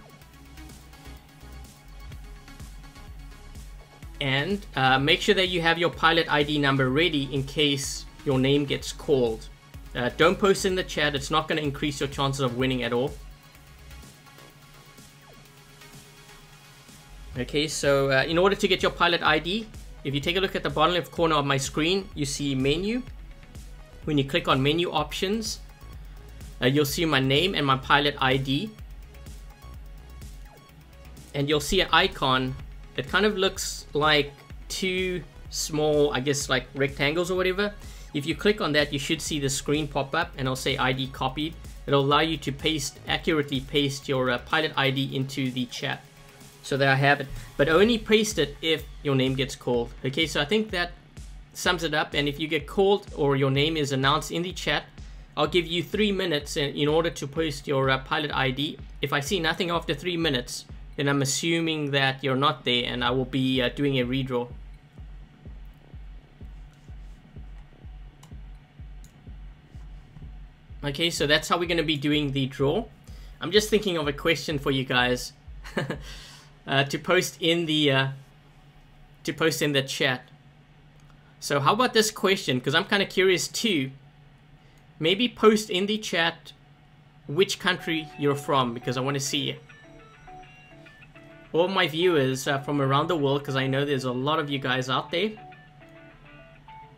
[SPEAKER 1] And make sure that you have your pilot ID number ready in case your name gets called. Don't post in the chat. It's not going to increase your chances of winning at all. Okay, so in order to get your pilot ID, if you take a look at the bottom left corner of my screen, you see menu. When you click on menu options, you'll see my name and my pilot ID. And you'll see an icon. It kind of looks like 2 small, I guess like rectangles or whatever. If you click on that, you should see the screen pop up and it'll say ID copied. It'll allow you to accurately paste your pilot ID into the chat. So there I have it. But only paste it if your name gets called. Okay, so I think that sums it up. And if you get called or your name is announced in the chat, I'll give you 3 minutes in order to post your pilot ID. If I see nothing after 3 minutes, then I'm assuming that you're not there and I will be doing a redraw. Okay, so that's how we're going to be doing the draw. I'm just thinking of a question for you guys to post in the chat. So how about this question? Because I'm kind of curious too. Maybe post in the chat which country you're from, because I want to see it. All my viewers from around the world, because I know there's a lot of you guys out there.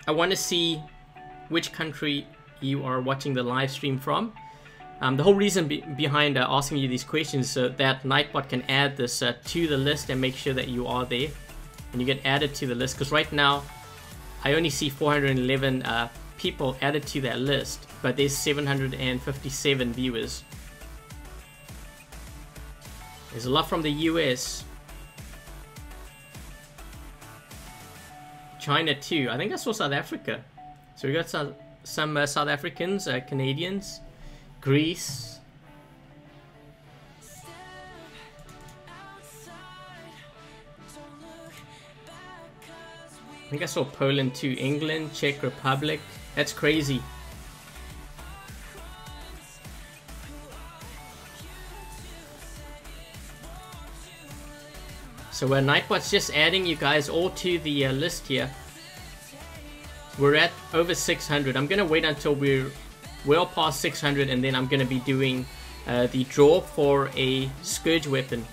[SPEAKER 1] I want to see which country you are watching the live stream from. The whole reason behind asking you these questions is so that Nightbot can add this to the list and make sure that you are there and you get added to the list, because right now I only see 411 people added to that list, but there's 757 viewers. There's a lot from the US, China too. I think I saw South Africa. So we got some South Africans, Canadians, Greece. I think I saw Poland too, England, Czech Republic. That's crazy. So Nightbot's just adding you guys all to the list here. We're at over 600. I'm gonna wait until we're well past 600 and then I'm gonna be doing the draw for a Scourge weapon.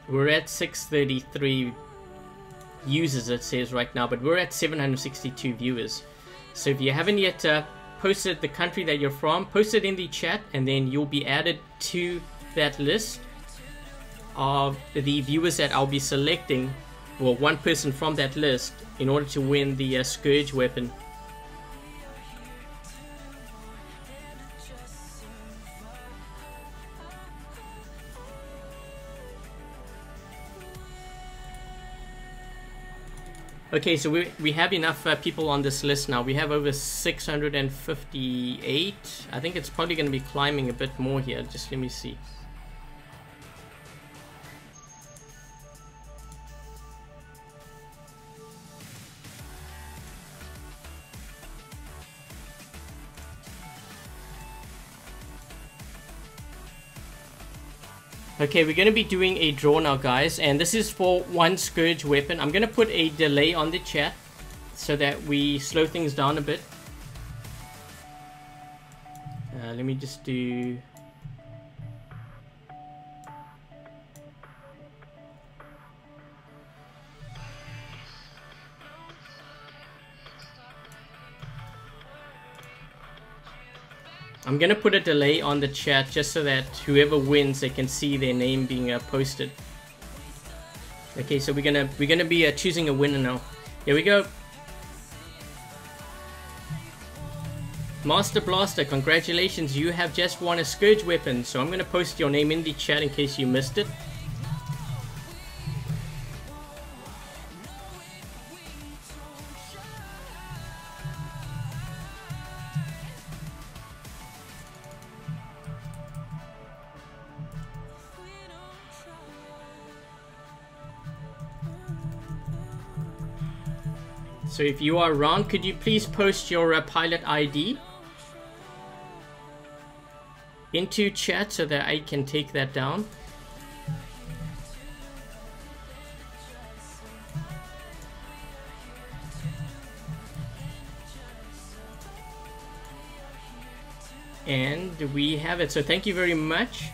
[SPEAKER 1] We're at 633 users, it says right now, but we're at 762 viewers. So if you haven't yet posted the country that you're from, post it in the chat and then you'll be added to that list of the viewers that I'll be selecting, well, one person from that list, in order to win the Scourge weapon. Okay, so we have enough people on this list now. We have over 658. I think it's probably going to be climbing a bit more here. Just let me see. Okay, we're going to be doing a draw now, guys, and this is for one Scourge weapon. I'm going to put a delay on the chat so that we slow things down a bit. Let me just do... I'm gonna put a delay on the chat just so that whoever wins, they can see their name being posted. Okay, so we're gonna be choosing a winner now. Here we go. Master Blaster, congratulations! You have just won a Scourge weapon. So I'm gonna post your name in the chat in case you missed it. So if you are around, could you please post your pilot ID into chat so that I can take that down? And we have it, so thank you very much.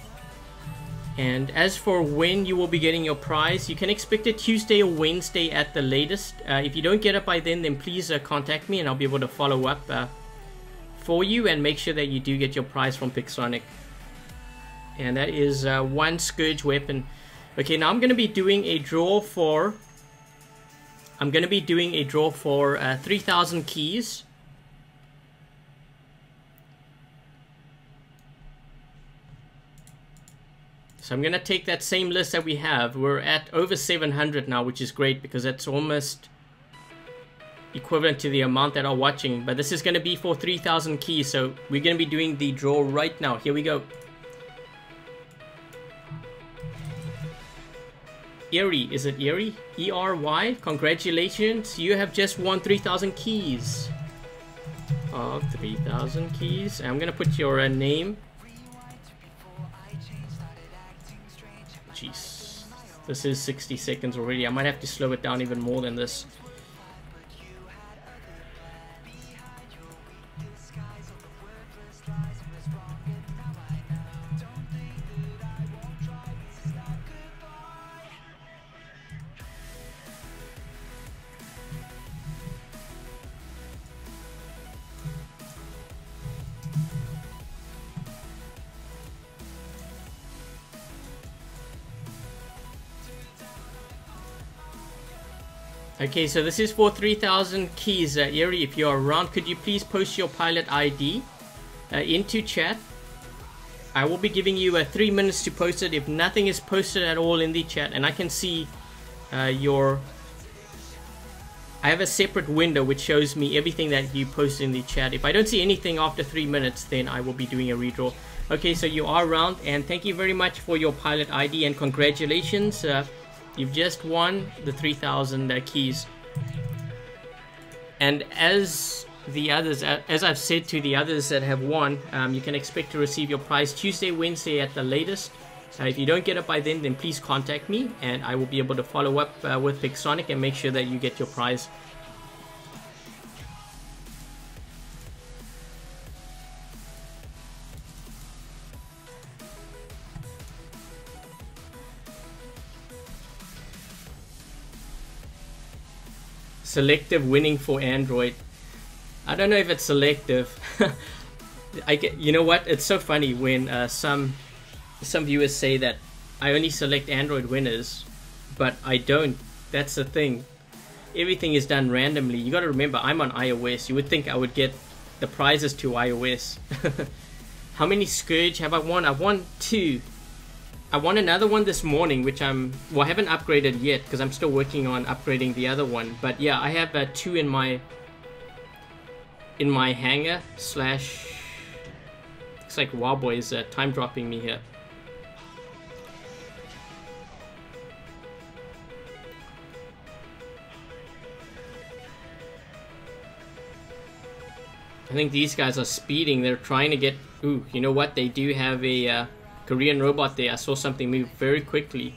[SPEAKER 1] And as for when you will be getting your prize, you can expect it Tuesday or Wednesday at the latest. If you don't get it by then please contact me and I'll be able to follow up for you and make sure that you do get your prize from Pixonic. And that is one Scourge weapon. Okay, now I'm going to be doing a draw for 3,000 keys. So I'm going to take that same list that we have. We're at over 700 now, which is great because that's almost equivalent to the amount that are watching. But this is going to be for 3,000 keys. So we're going to be doing the draw right now. Here we go. Erie, is it Erie? E-R-Y. Congratulations. You have just won 3,000 keys. Of 3,000 keys. I'm going to put your name. Jeez, this is 60 seconds already. I might have to slow it down even more than this. Okay, so this is for 3,000 keys. Erie, if you're around, could you please post your pilot ID into chat? I will be giving you 3 minutes to post it. If nothing is posted at all in the chat, and I can see I have a separate window which shows me everything that you post in the chat. If I don't see anything after 3 minutes, then I will be doing a redraw. Okay, so you are around, and thank you very much for your pilot ID, and congratulations. You've just won the 3,000 keys. And as the others, as I've said to the others that have won, you can expect to receive your prize Tuesday, Wednesday at the latest. If you don't get it by then please contact me and I will be able to follow up with Pixonic and make sure that you get your prize. Selective winning for Android. I don't know if it's selective. You know what? It's so funny when some viewers say that I only select Android winners, but I don't. That's the thing. Everything is done randomly. You got to remember, I'm on iOS. You would think I would get the prizes to iOS. How many Scourge have I won? I've won 2. I won another one this morning, which I haven't upgraded yet because I'm still working on upgrading the other one. But yeah, I have 2 in my hangar slash. Looks like Wowboy is time dropping me here. I think these guys are speeding. They're trying to get. Ooh, you know what? They do have a Korean robot there. I saw something move very quickly.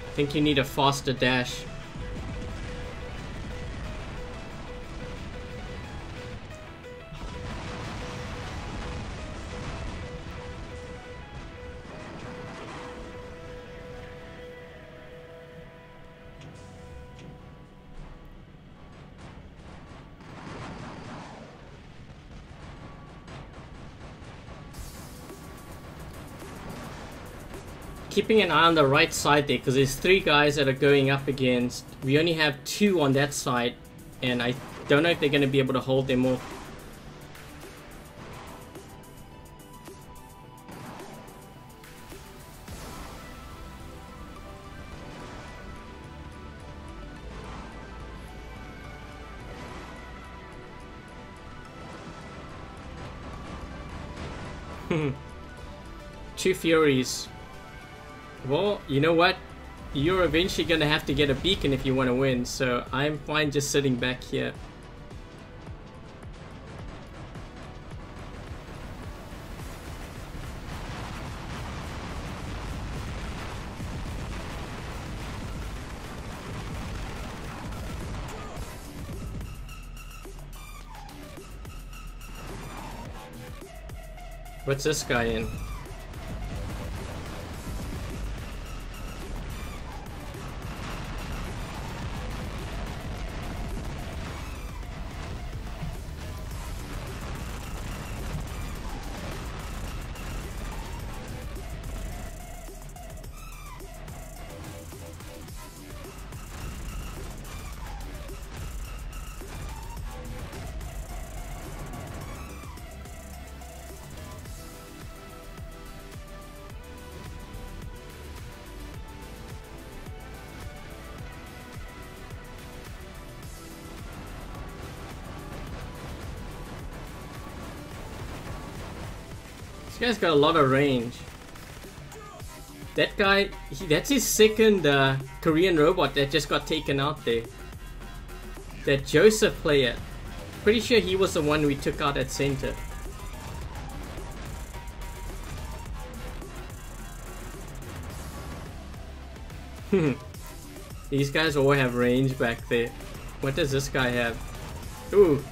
[SPEAKER 1] I think you need a faster dash. keeping an eye on the right side there, because there's 3 guys that are going up against. We only have 2 on that side, and I don't know if they're going to be able to hold them off. Two Furies. Well, you know what? You're eventually gonna have to get a beacon if you want to win, so I'm fine just sitting back here. What's this guy in? This guy's got a lot of range. That guy, that's his second Korean robot that just got taken out there. That Joseph player. Pretty sure he was the one we took out at center. These guys all have range back there. What does this guy have? Ooh.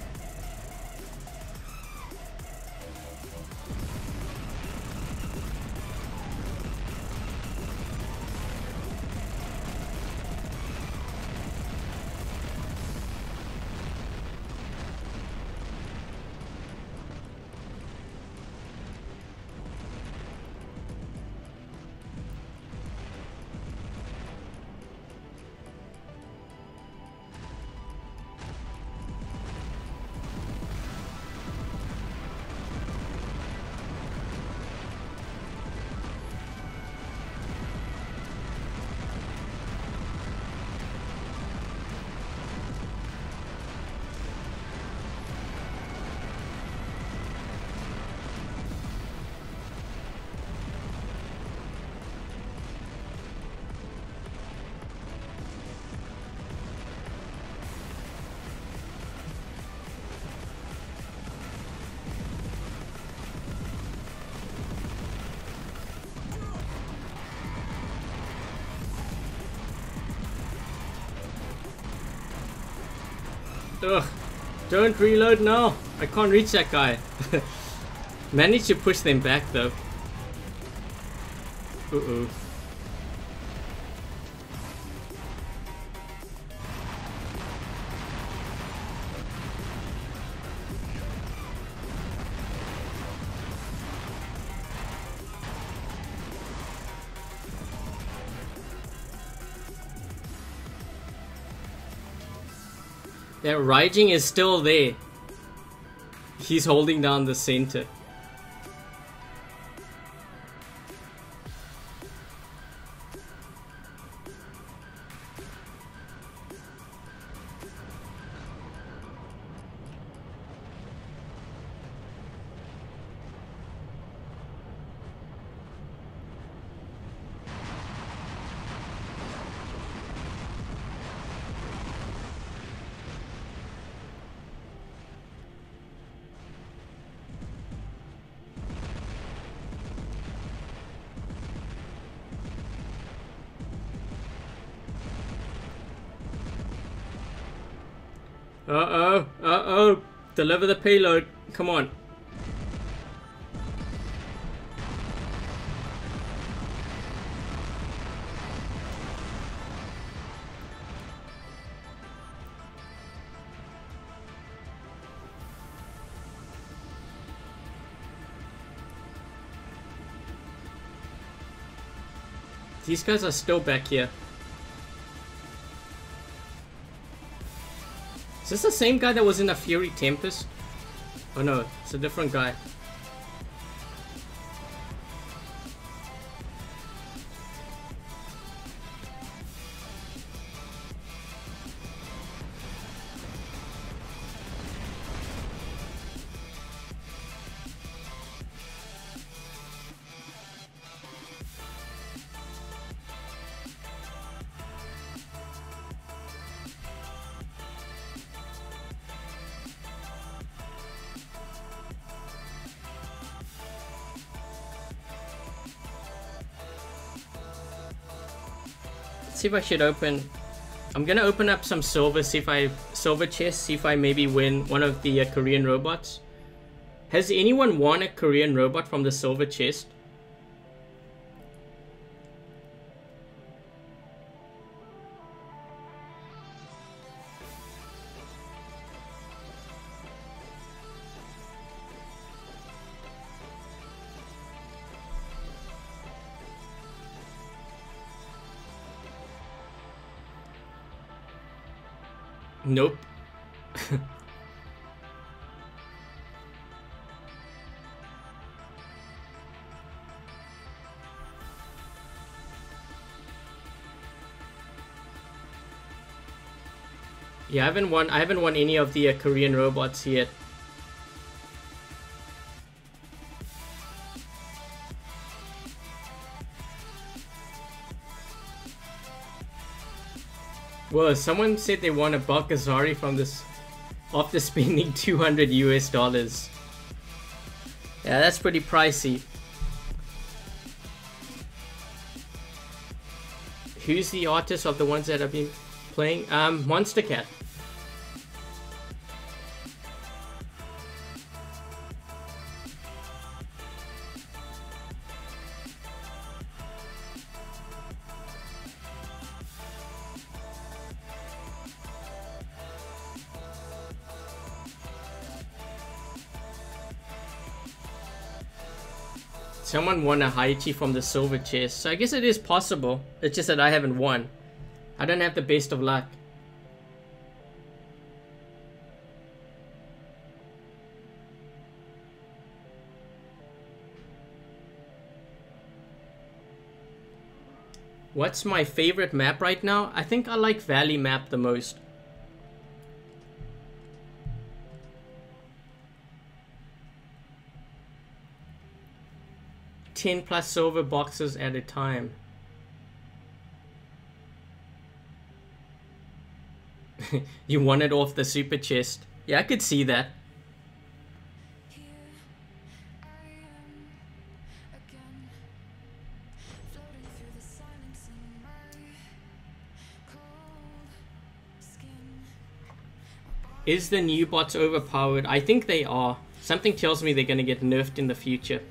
[SPEAKER 1] Ugh, don't reload now. I can't reach that guy. Managed to push them back though. Uh-oh. That Raijing is still there. He's holding down the center. Uh-oh, uh-oh. Deliver the payload. Come on. These guys are still back here. Is this the same guy that was in the Fury Tempest? Oh no, it's a different guy. See if I should open. I'm gonna open up some silver, see if I silver chest, see if I maybe win one of the Korean robots. Has anyone won a Korean robot from the silver chest? Nope. Yeah, I haven't won any of the Korean robots yet. Well, someone said they won a Balkazari from this after spending $200 US. Yeah, that's pretty pricey. Who's the artist of the ones that have been playing? Monstercat. Someone won a Haichi from the silver chest, so I guess it is possible. It's just that I haven't won. I don't have the best of luck. What's my favorite map right now? I think I like Valley map the most. +10 silver boxes at a time. You won it off the super chest. Yeah, I could see that. Is the new bots overpowered? I think they are. Something tells me they're going to get nerfed in the future.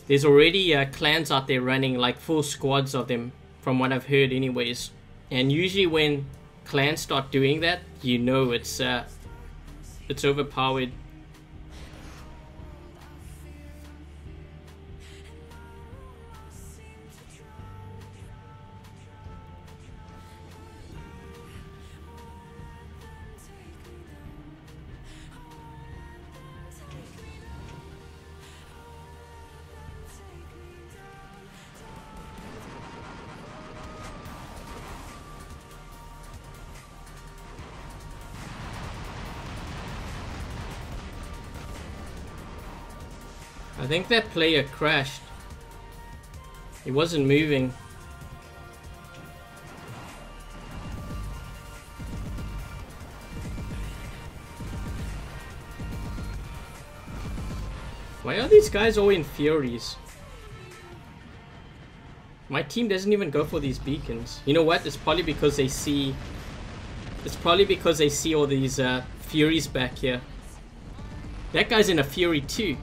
[SPEAKER 1] There's already clans out there running like full squads of them, from what I've heard anyways. And usually when clans start doing that, you know it's overpowered. I think that player crashed. He wasn't moving. Why are these guys all in Furies? My team doesn't even go for these beacons. You know what? It's probably because they see... It's probably because they see all these Furies back here. That guy's in a Fury too.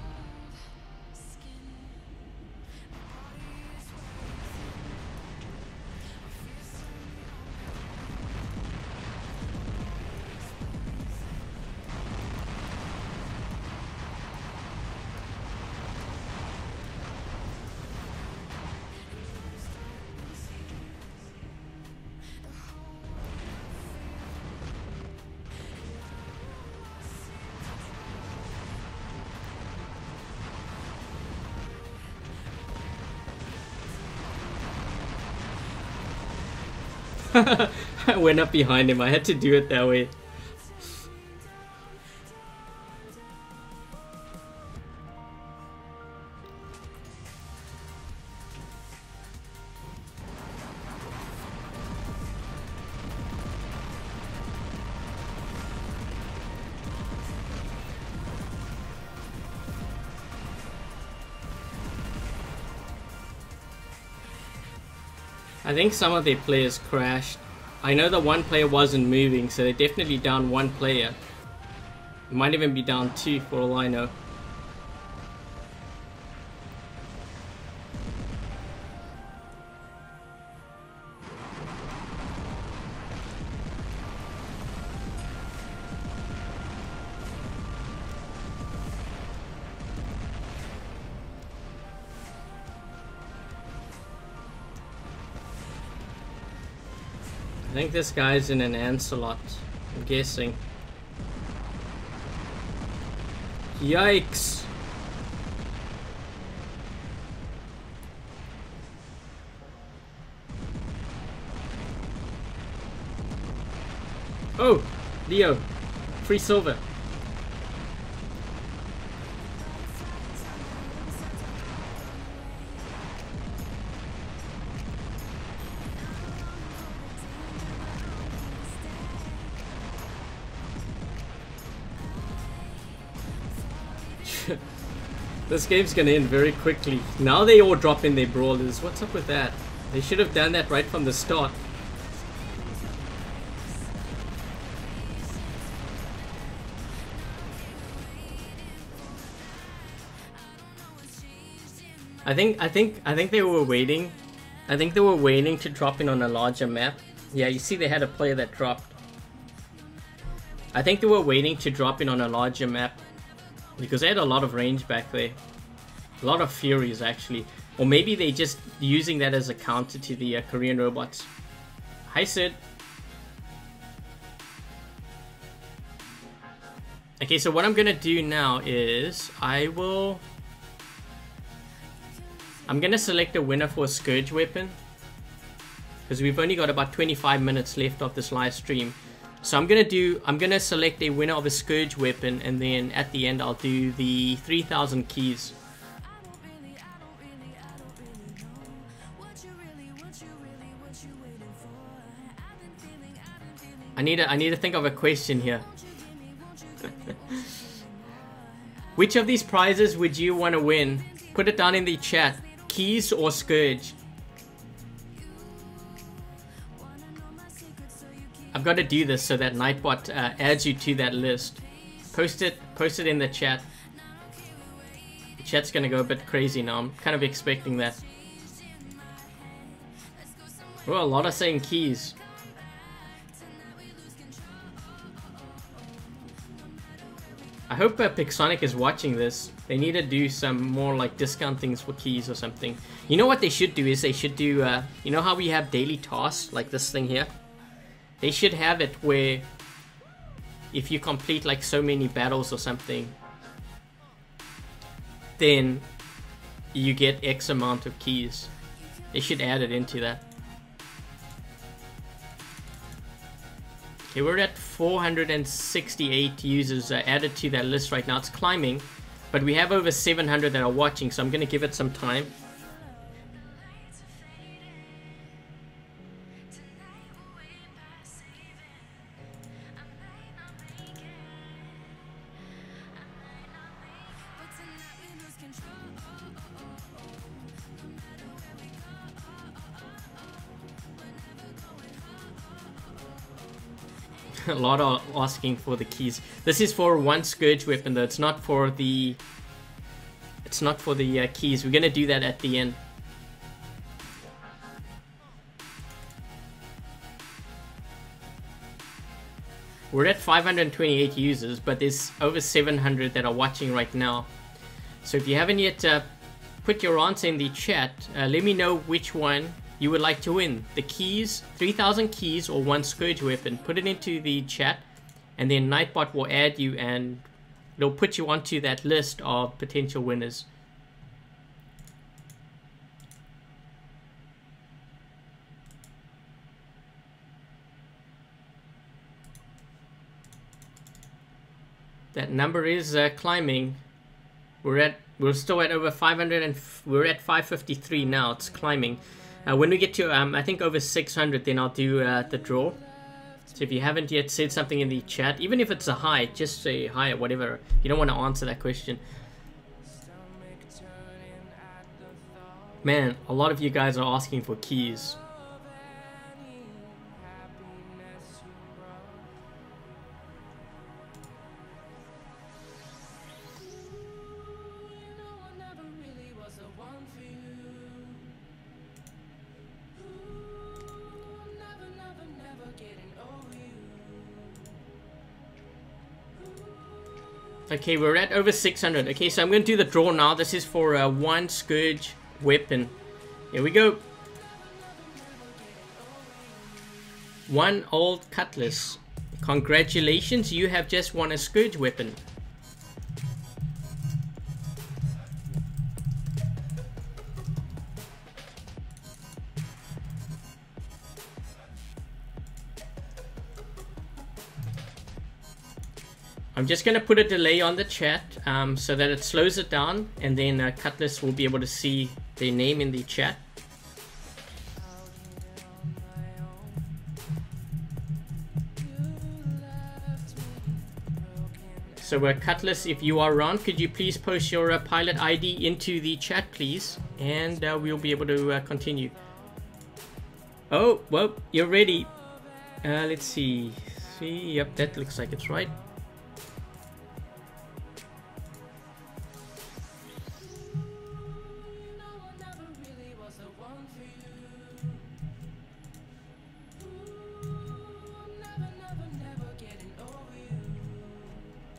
[SPEAKER 1] I went up behind him. I had to do it that way. I think some of their players crashed. I know the one player wasn't moving, so they're definitely down one player. It might even be down two for all I know. I think this guy's in an Ancelot, I'm guessing. Yikes! Oh! Leo! Free silver! This game's gonna end very quickly. Now they all drop in their brawlers. What's up with that? They should have done that right from the start. I think they were waiting. I think they were waiting to drop in on a larger map. Yeah, you see they had a player that dropped. I think they were waiting to drop in on a larger map. Because they had a lot of range back there. A lot of Furies, actually. Or maybe they just using that as a counter to the Korean robots. Hi, Sid. Okay, so what I'm gonna do now is I'm gonna select a winner for a Scourge weapon. Because we've only got about 25 minutes left of this live stream. So I'm gonna select a winner of a Scourge weapon, and then at the end I'll do the 3,000 keys. I need to think of a question here. Which of these prizes would you want to win? Put it down in the chat. Keys or Scourge? I've got to do this so that Nightbot adds you to that list. Post it in the chat. The chat's gonna go a bit crazy now. I'm kind of expecting that. Well, a lot are saying keys. I hope Pixonic is watching this. They need to do some more like discount things for keys or something. You know what they should do is they should do, you know how we have daily tasks like this thing here? They should have it where if you complete like so many battles or something, then you get X amount of keys. They should add it into that. Okay, we're at 468 users added to that list right now. It's climbing, but we have over 700 that are watching, so I'm going to give it some time. A lot are asking for the keys. This is for one Scourge weapon though. It's not for the keys. We're gonna do that at the end. We're at 528 users, but there's over 700 that are watching right now. So if you haven't yet put your answer in the chat, let me know which one you would like to win. The keys, 3,000 keys or one Scourge weapon. Put it into the chat and then Nightbot will add you and it'll put you onto that list of potential winners. That number is climbing. We're still at over 500 and we're at 553 now. It's climbing. When we get to I think over 600, then I'll do the draw. So if you haven't yet said something in the chat, even if it's a hi, just say hi or whatever. You don't want to answer that question. Man, a lot of you guys are asking for keys. Okay, we're at over 600. Okay, so I'm going to do the draw now. This is for one Scourge weapon. Here we go. One old cutlass. Congratulations, you have just won a Scourge weapon. I'm just going to put a delay on the chat so that it slows it down, and then Cutlass will be able to see their name in the chat. So Cutlass, if you are around, could you please post your pilot ID into the chat, please? And we'll be able to continue. Oh, well, you're ready. Let's see. Yep, that looks like it's right.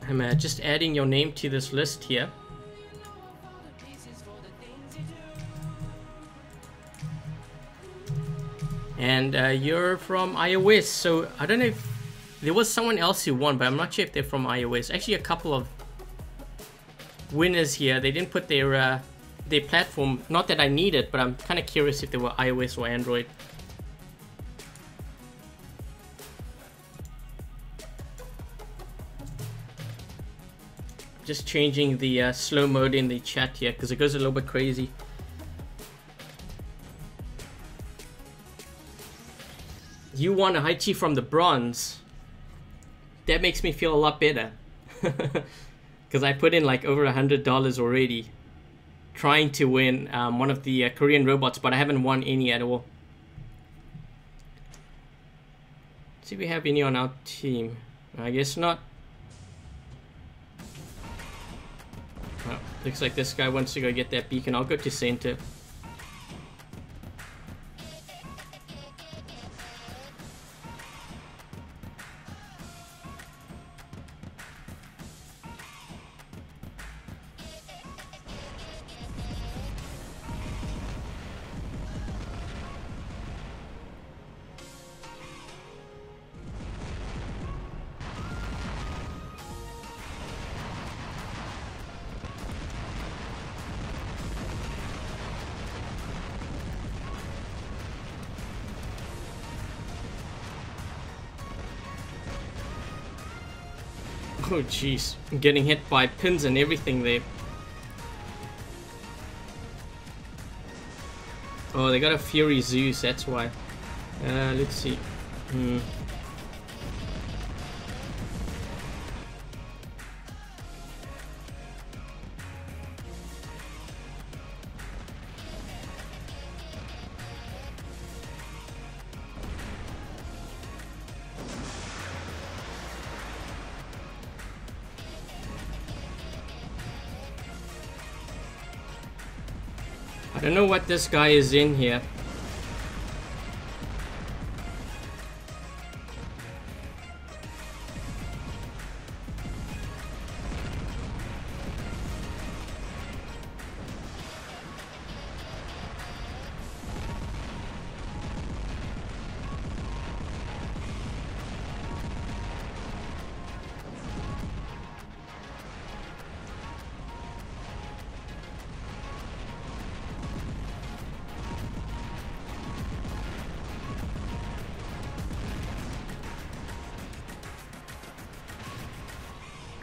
[SPEAKER 1] I'm just adding your name to this list here. And you're from iOS, so I don't know if there was someone else who won, but I'm not sure if they're from iOS. Actually, a couple of winners here. They didn't put their platform. Not that I need it, but I'm kind of curious if they were iOS or Android. Just changing the slow mode in the chat here because it goes a little bit crazy. You won a Haichi from the bronze. That makes me feel a lot better because I put in like over $100 already trying to win one of the Korean robots, but I haven't won any at all. Let's see if we have any on our team. I guess not. Oh, looks like this guy wants to go get that beacon. I'll go to center. Oh jeez, I'm getting hit by pins and everything there. Oh, they got a Fury Zeus, that's why. Let's see. I don't know what this guy is in here.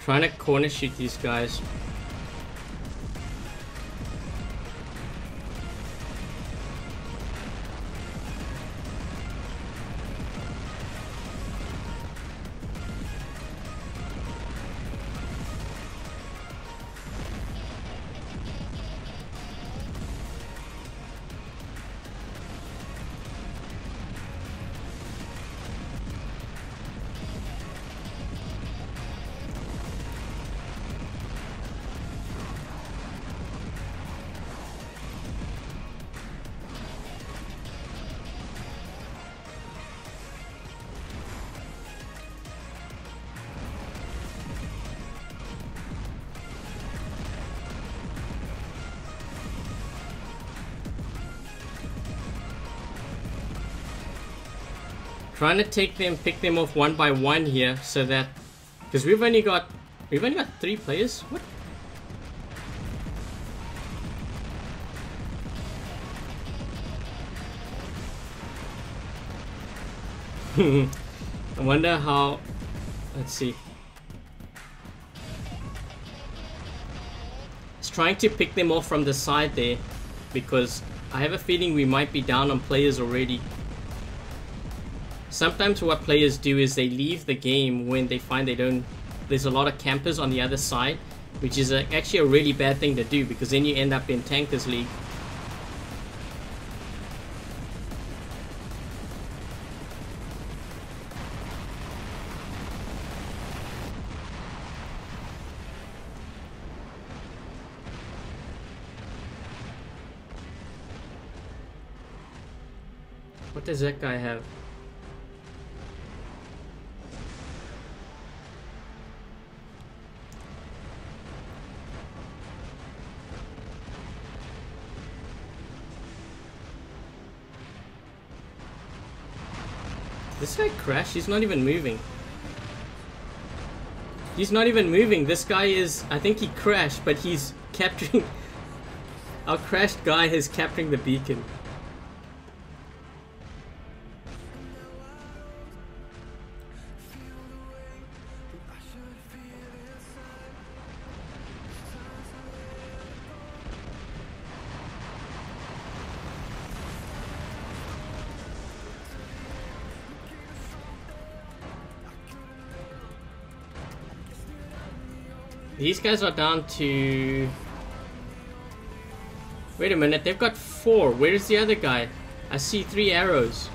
[SPEAKER 1] Trying to corner shoot these guys. Trying to pick them off one by one here, so that, because we've only got 3 players. What? I wonder how. Let's see. It's trying to pick them off from the side there, because I have a feeling we might be down on players already. Sometimes what players do is they leave the game when they find there's a lot of campers on the other side, which is actually a really bad thing to do, because then you end up in Tankers League. What does that guy have? This guy crashed? He's not even moving. He's not even moving. This guy is... I think he crashed, but he's capturing... Our crashed guy is capturing the beacon. These guys are down to... Wait a minute, they've got 4. Where's the other guy? I see 3 arrows.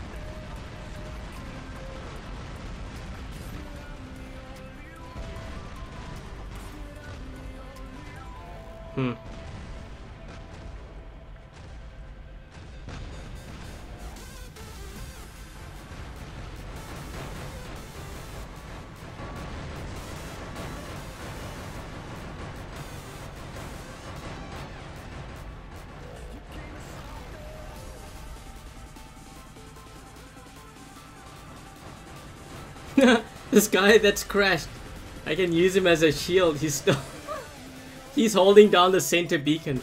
[SPEAKER 1] This guy that's crashed, I can use him as a shield. He's still he's holding down the center beacon.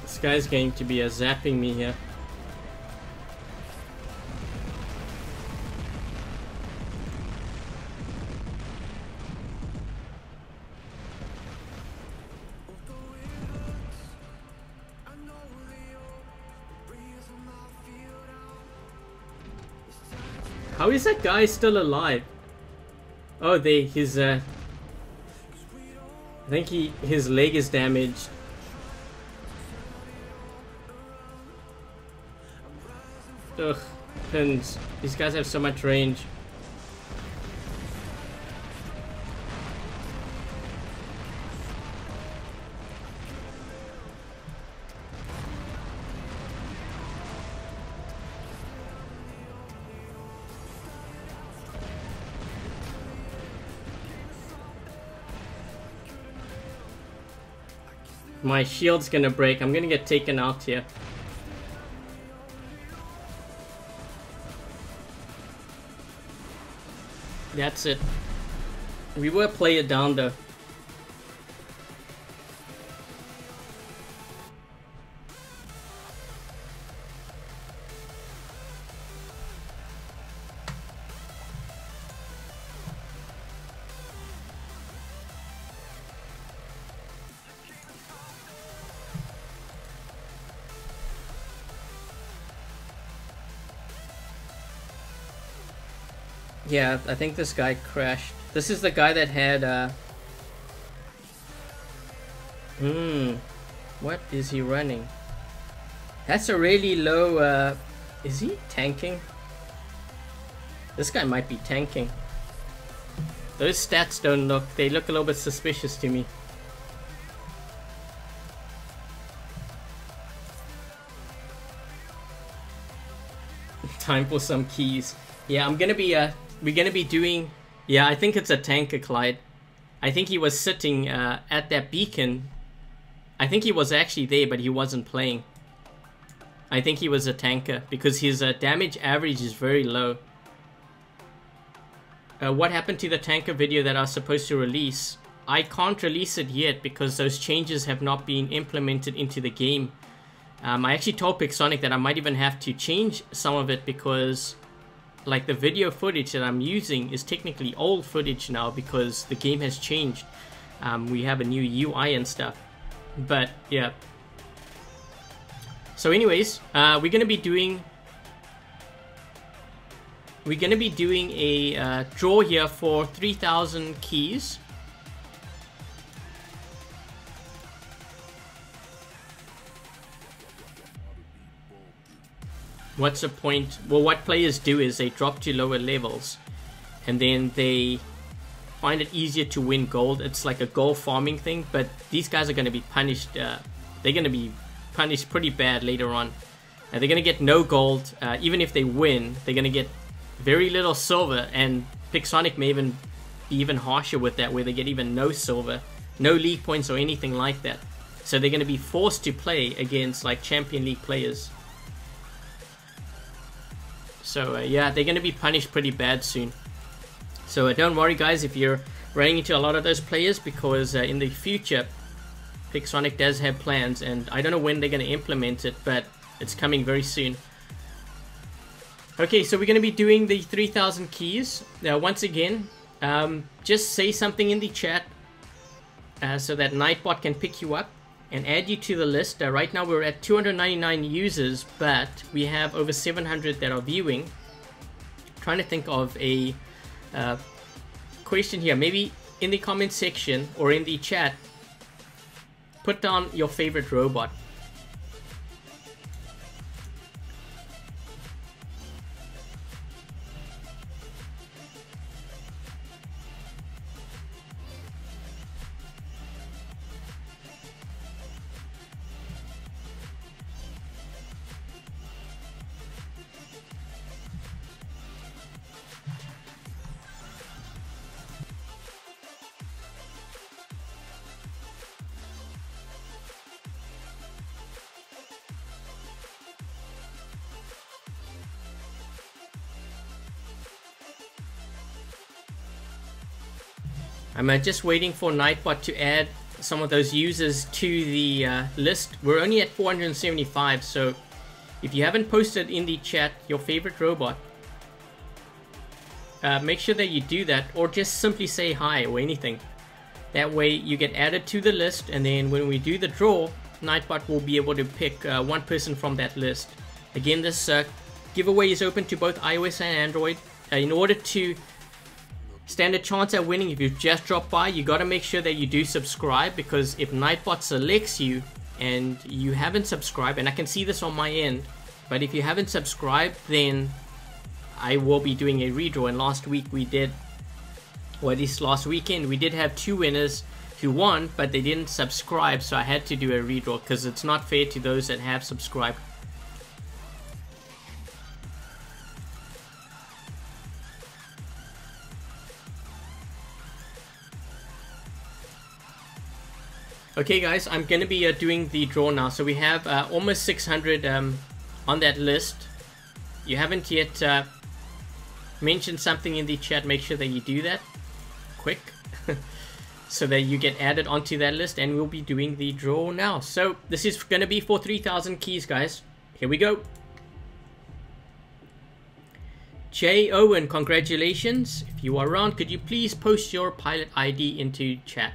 [SPEAKER 1] This guy's going to be zapping me here. How is that guy still alive? Oh, his I think his leg is damaged. Ugh, pins. These guys have so much range. My shield's gonna break. I'm gonna get taken out here. That's it. We were player down though. Yeah, I think this guy crashed. This is the guy that had, what is he running? That's a really low, is he tanking? This guy might be tanking. Those stats don't look, they look a little bit suspicious to me. Time for some keys. Yeah, I'm gonna be, we're gonna be doing, yeah, I think it's a tanker, Clyde. I think he was sitting at that beacon. I think he was actually there, but he wasn't playing. I think he was a tanker because his damage average is very low. What happened to the tanker video that I was supposed to release? I can't release it yet because those changes have not been implemented into the game. I actually told Pixonic that I might even have to change some of it because like the video footage that I'm using is technically old footage now because the game has changed. We have a new UI and stuff. But yeah. So anyways, we're gonna be doing a draw here for 3,000 keys. What's the point? Well, what players do is they drop to lower levels and then they find it easier to win gold. It's like a gold farming thing, but these guys are going to be punished. They're going to be punished pretty bad later on. They're going to get no gold. Even if they win, they're going to get very little silver, and Pixonic may even be even harsher with that, where they get even no silver, no league points or anything like that. So they're going to be forced to play against like Champion League players. So yeah, they're going to be punished pretty bad soon. So don't worry guys if you're running into a lot of those players, because in the future Pixonic does have plans, and I don't know when they're going to implement it, but it's coming very soon. Okay, so we're going to be doing the 3,000 keys. Now once again, just say something in the chat so that Nightbot can pick you up and add you to the list. Right now we're at 299 users, but we have over 700 that are viewing. I'm trying to think of a question here. Maybe in the comment section or in the chat, put down your favorite robot. I'm just waiting for Nightbot to add some of those users to the list. We're only at 475, so if you haven't posted in the chat your favorite robot, make sure that you do that, or just simply say hi or anything. That way you get added to the list, and then when we do the draw, Nightbot will be able to pick one person from that list. Again, this giveaway is open to both iOS and Android. In order to stand a chance at winning, if you've just dropped by, you got to make sure that you do subscribe, because if Nightbot selects you and you haven't subscribed, and I can see this on my end, but if you haven't subscribed, then I will be doing a redraw. And last week we did, or at least last weekend, we did have 2 winners who won, but they didn't subscribe, so I had to do a redraw because it's not fair to those that have subscribed. Okay guys, I'm going to be doing the draw now. So we have almost 600 on that list. You haven't yet mentioned something in the chat. Make sure that you do that quick so that you get added onto that list, and we'll be doing the draw now. So this is going to be for 3,000 keys, guys. Here we go. J. Owen, congratulations. If you are around, could you please post your pilot ID into chat?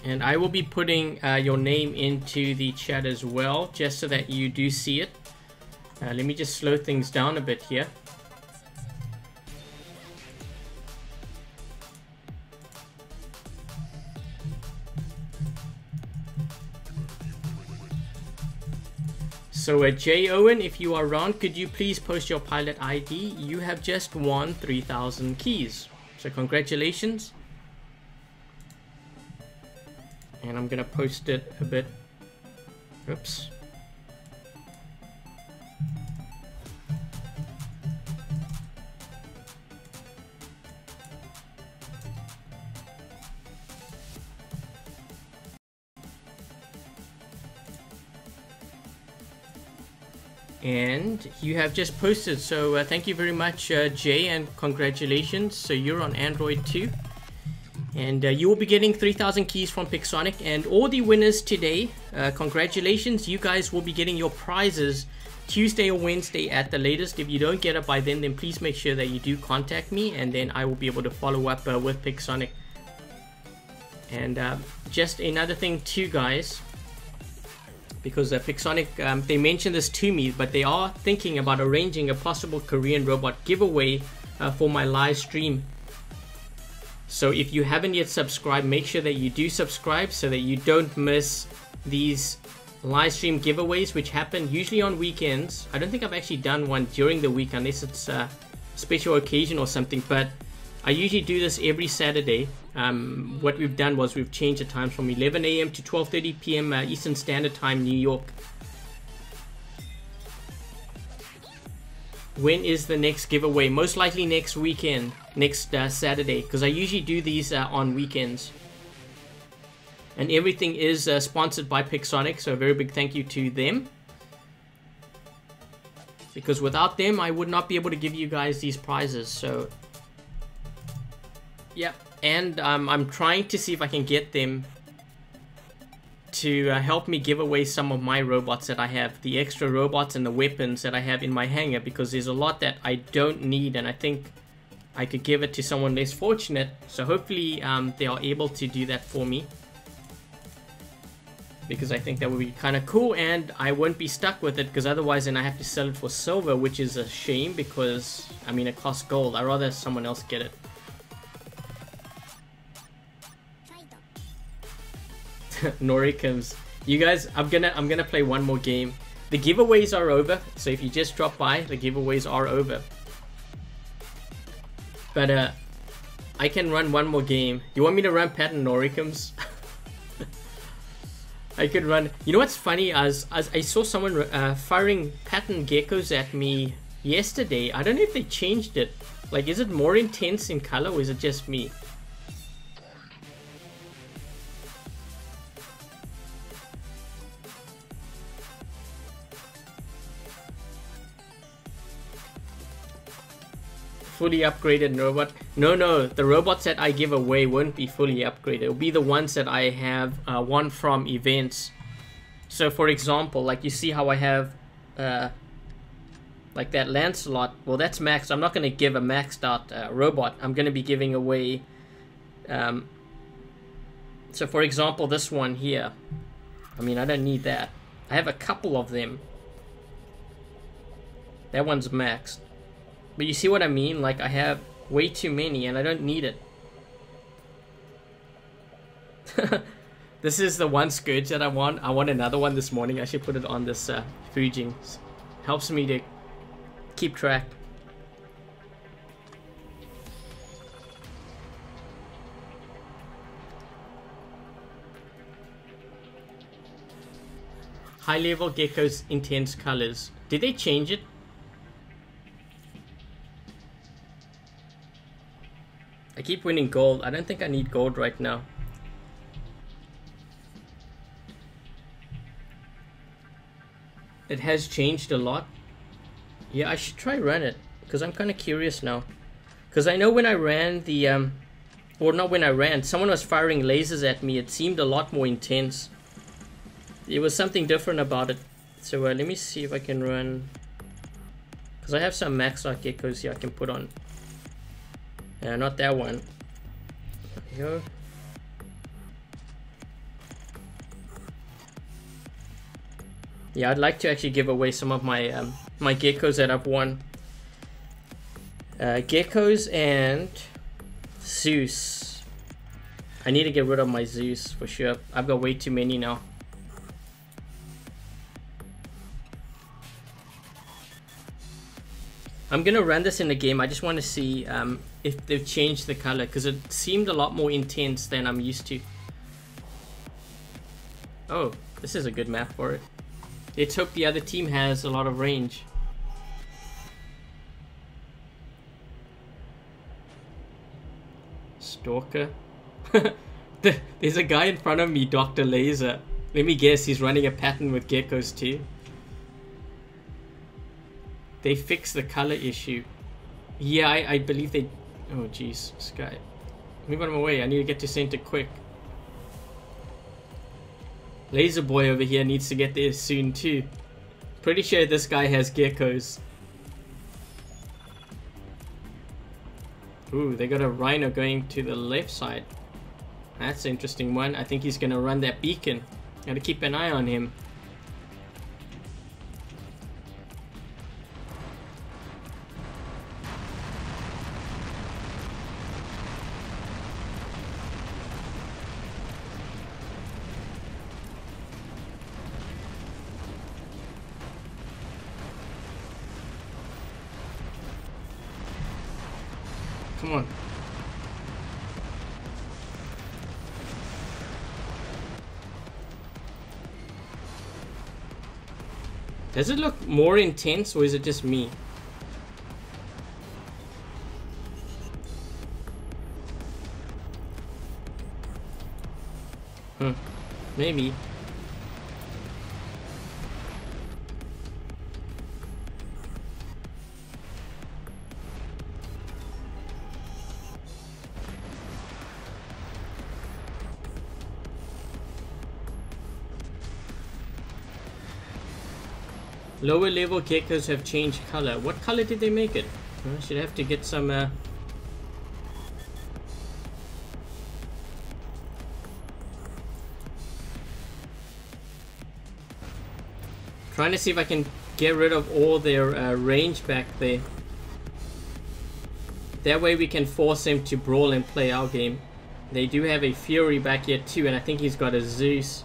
[SPEAKER 1] And I will be putting your name into the chat as well, just so that you do see it. Let me just slow things down a bit here. So J. Owen, if you are around, could you please post your pilot ID? You have just won 3,000 keys. So congratulations. And I'm gonna post it a bit. Oops. And you have just posted, so thank you very much, Jay, and congratulations. So you're on Android too. And you will be getting 3,000 keys from Pixonic, and all the winners today, congratulations. You guys will be getting your prizes Tuesday or Wednesday at the latest. If you don't get it by then please make sure that you do contact me, and then I will be able to follow up with Pixonic. And just another thing too, guys, because Pixonic, they mentioned this to me, but they are thinking about arranging a possible Korean robot giveaway for my live stream. So if you haven't yet subscribed, make sure that you do subscribe so that you don't miss these live stream giveaways, which happen usually on weekends. I don't think I've actually done one during the week unless it's a special occasion or something, but I usually do this every Saturday. What we've done was we've changed the times from 11 AM to 12:30 PM Eastern Standard Time, New York. When is the next giveaway? Most likely next weekend, next Saturday, because I usually do these on weekends. And everything is sponsored by Pixonic, so a very big thank you to them. Because without them, I would not be able to give you guys these prizes. So, yeah, and I'm trying to see if I can get them to help me give away some of my robots that I have, the extra robots and the weapons that I have in my hangar, because there's a lot that I don't need, and I think I could give it to someone less fortunate. So hopefully they are able to do that for me, because I think that would be kind of cool, and I won't be stuck with it, because otherwise then I have to sell it for silver, which is a shame, because I mean it costs gold. I'd rather someone else get it. Nori comes. You guys, I'm gonna play one more game. The giveaways are over, so if you just drop by, the giveaways are over. But I can run one more game. You want me to run pattern Noricums? I could run. You know what's funny? As I saw someone firing pattern geckos at me yesterday. I don't know if they changed it. Like, is it more intense in color, or is it just me? Fully upgraded robot. No, the robots that I give away won't be fully upgraded. It'll be the ones that I have won from events. So for example, like you see how I have like that Lancelot. Well, that's maxed. I'm not going to give a maxed out robot. I'm going to be giving away so for example, this one here, I mean, I don't need that. I have a couple of them. That one's maxed. But you see what I mean? Like, I have way too many and I don't need it. This is the one Scourge that I want. I want another one this morning. I should put it on this Fujing. Helps me to keep track. High level geckos, intense colors. Did they change it? I keep winning gold. I don't think I need gold right now. It has changed a lot. Yeah, I should try run it, because I'm kind of curious now. Because I know when I ran the, or not when I ran, someone was firing lasers at me. It seemed a lot more intense. There was something different about it. So let me see if I can run. Because I have some maxed out geckos here I can put on. Not that one. Here. Yeah, I'd like to actually give away some of my my geckos that I've won. Geckos and Zeus. I need to get rid of my Zeus for sure. I've got way too many now. I'm gonna run this in the game. I just want to see if they've changed the color, because it seemed a lot more intense than I'm used to. Oh, this is a good map for it. Let's hope the other team has a lot of range. Stalker. There's a guy in front of me, Dr. Laser. Let me guess, he's running a pattern with geckos too. They fixed the color issue. Yeah, I believe they... Oh jeez, Sky. Move out of my way, I need to get to center quick. Laser Boy over here needs to get there soon too. Pretty sure this guy has geckos. Ooh, they got a rhino going to the left side. That's an interesting one. I think he's gonna run that beacon. Gotta keep an eye on him. Come on. Does it look more intense, or is it just me? Maybe. Lower level geckos have changed color. What color did they make it? I should have to get some trying to see if I can get rid of all their range back there. That way we can force them to brawl and play our game. They do have a Fury back here too, and I think he's got a Zeus.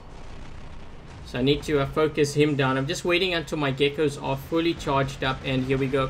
[SPEAKER 1] So I need to focus him down. I'm just waiting until my geckos are fully charged up, and here we go.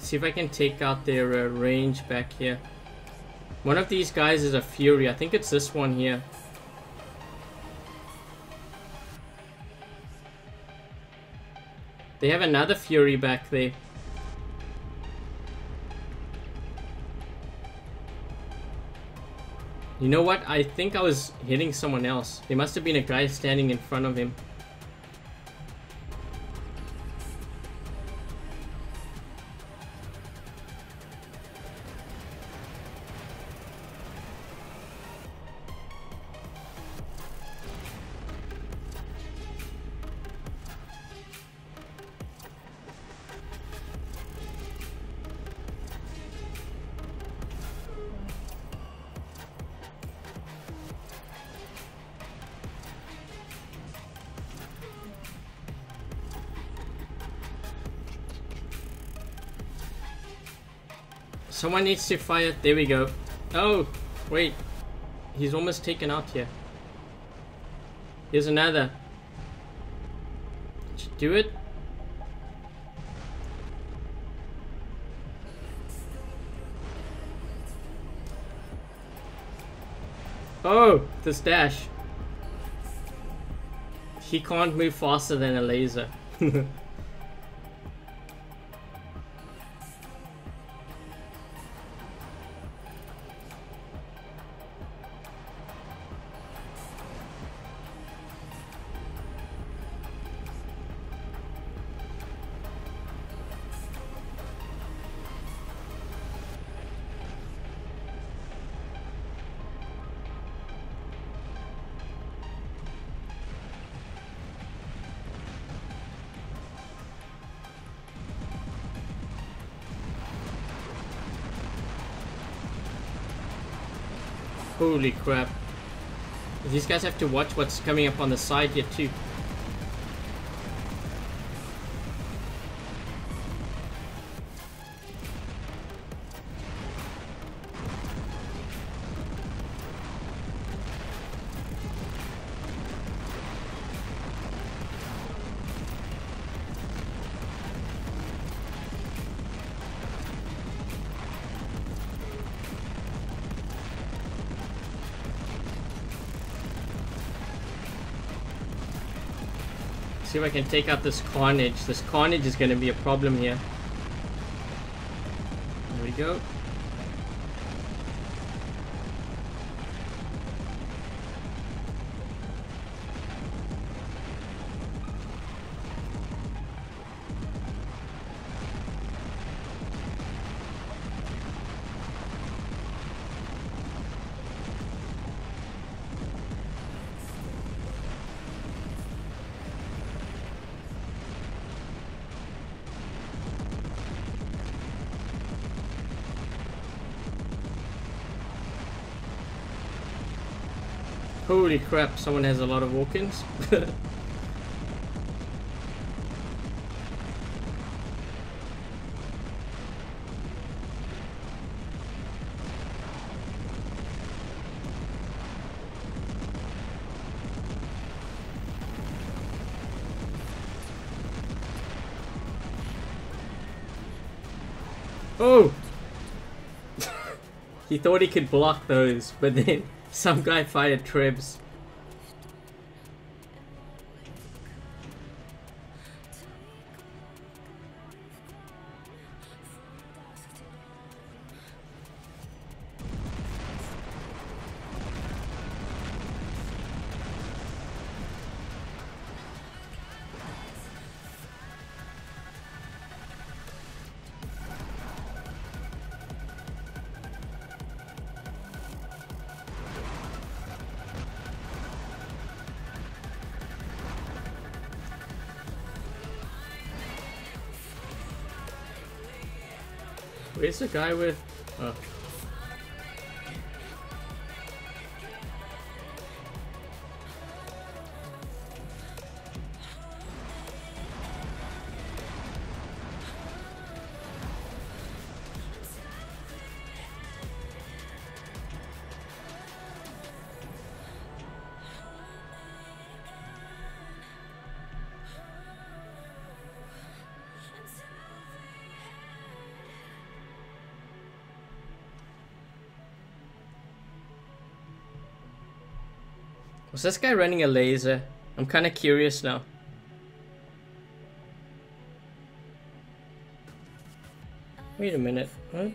[SPEAKER 1] See if I can take out their range back here. One of these guys is a Fury. I think it's this one here. They have another Fury back there. You know what? I think I was hitting someone else. There must have been a guy standing in front of him. Someone needs to fire. There we go. Oh, wait. He's almost taken out here. Here's another. Did you do it? Oh, this dash. He can't move faster than a laser. Holy crap. These guys have to watch what's coming up on the side here too. See if I can take out this carnage. This carnage is going to be a problem here. There we go. Holy crap, someone has a lot of walk-ins. Oh! He thought he could block those, but then some guy fired trebs. Where's the guy with... Oh. Was this guy running a laser? I'm kind of curious now. Wait a minute. What?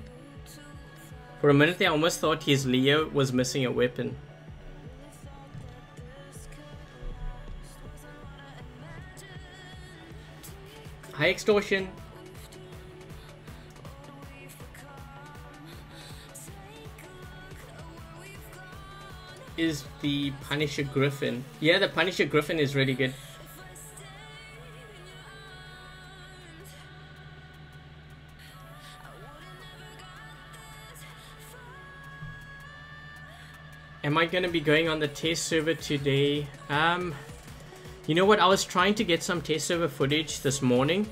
[SPEAKER 1] For a minute there, I almost thought his Leo was missing a weapon. High extortion. Is the Punisher Griffin. Yeah, the Punisher Griffin is really good. Am I gonna be going on the test server today? You know what, I was trying to get some test server footage this morning,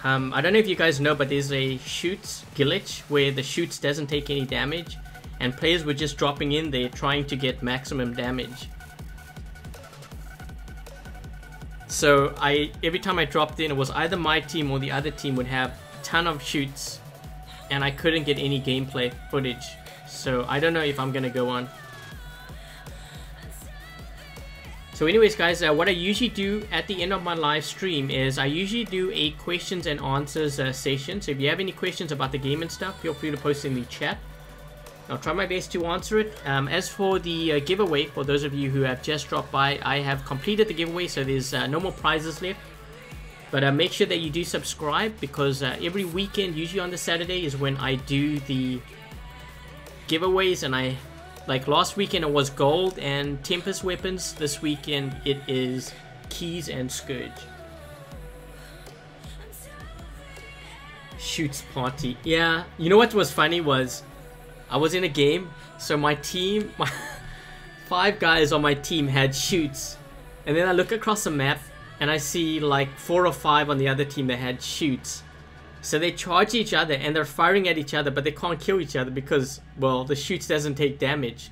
[SPEAKER 1] I don't know if you guys know, but there's a shoots glitch where the shoots doesn't take any damage, and players were just dropping in there trying to get maximum damage. So every time I dropped in, it was either my team or the other team would have a ton of shoots, and I couldn't get any gameplay footage. So I don't know if I'm gonna go on. So anyways guys, what I usually do at the end of my live stream is I usually do a questions and answers session. So if you have any questions about the game and stuff, feel free to post in the chat. I'll try my best to answer it. As for the giveaway, for those of you who have just dropped by, I have completed the giveaway, so there's no more prizes left. But make sure that you do subscribe, because every weekend, usually on the Saturday, is when I do the giveaways. And like last weekend it was gold and Tempest weapons. This weekend it is keys and Scourge. Shoots party. Yeah, you know what was funny was I was in a game, so my team, 5 guys on my team had shoots, and then I look across the map and I see like 4 or 5 on the other team that had shoots. So they charge each other and they're firing at each other, but they can't kill each other because, well, the shoots doesn't take damage.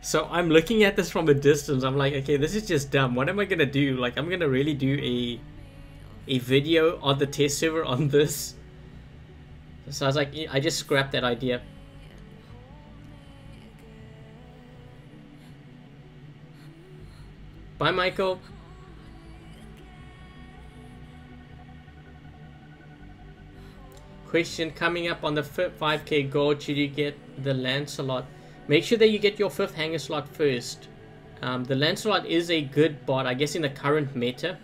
[SPEAKER 1] So I'm looking at this from a distance. I'm like, okay, this is just dumb. What am I gonna do? Like, I'm gonna really do a video on the test server on this. So I was like, I just scrapped that idea. Bye, Michael. Question coming up on the 5k gold, should you get the Lancelot? Make sure that you get your 5th hanger slot first. The Lancelot is a good bot, I guess, in the current meta.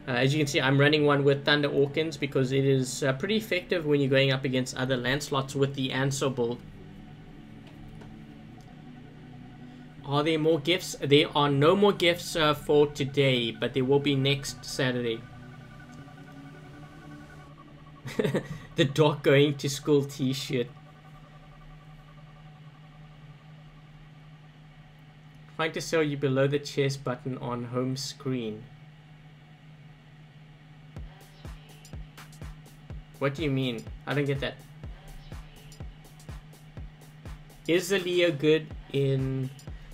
[SPEAKER 1] As you can see, I'm running one with Thunder Orkins because it is pretty effective when you're going up against other Lancelots with the Ansel build. Are there more gifts? There are no more gifts for today, but there will be next Saturday. The dog going to school t-shirt. Trying to sell you below the chest button on home screen. What do you mean? I don't get that. Is the Leo good in...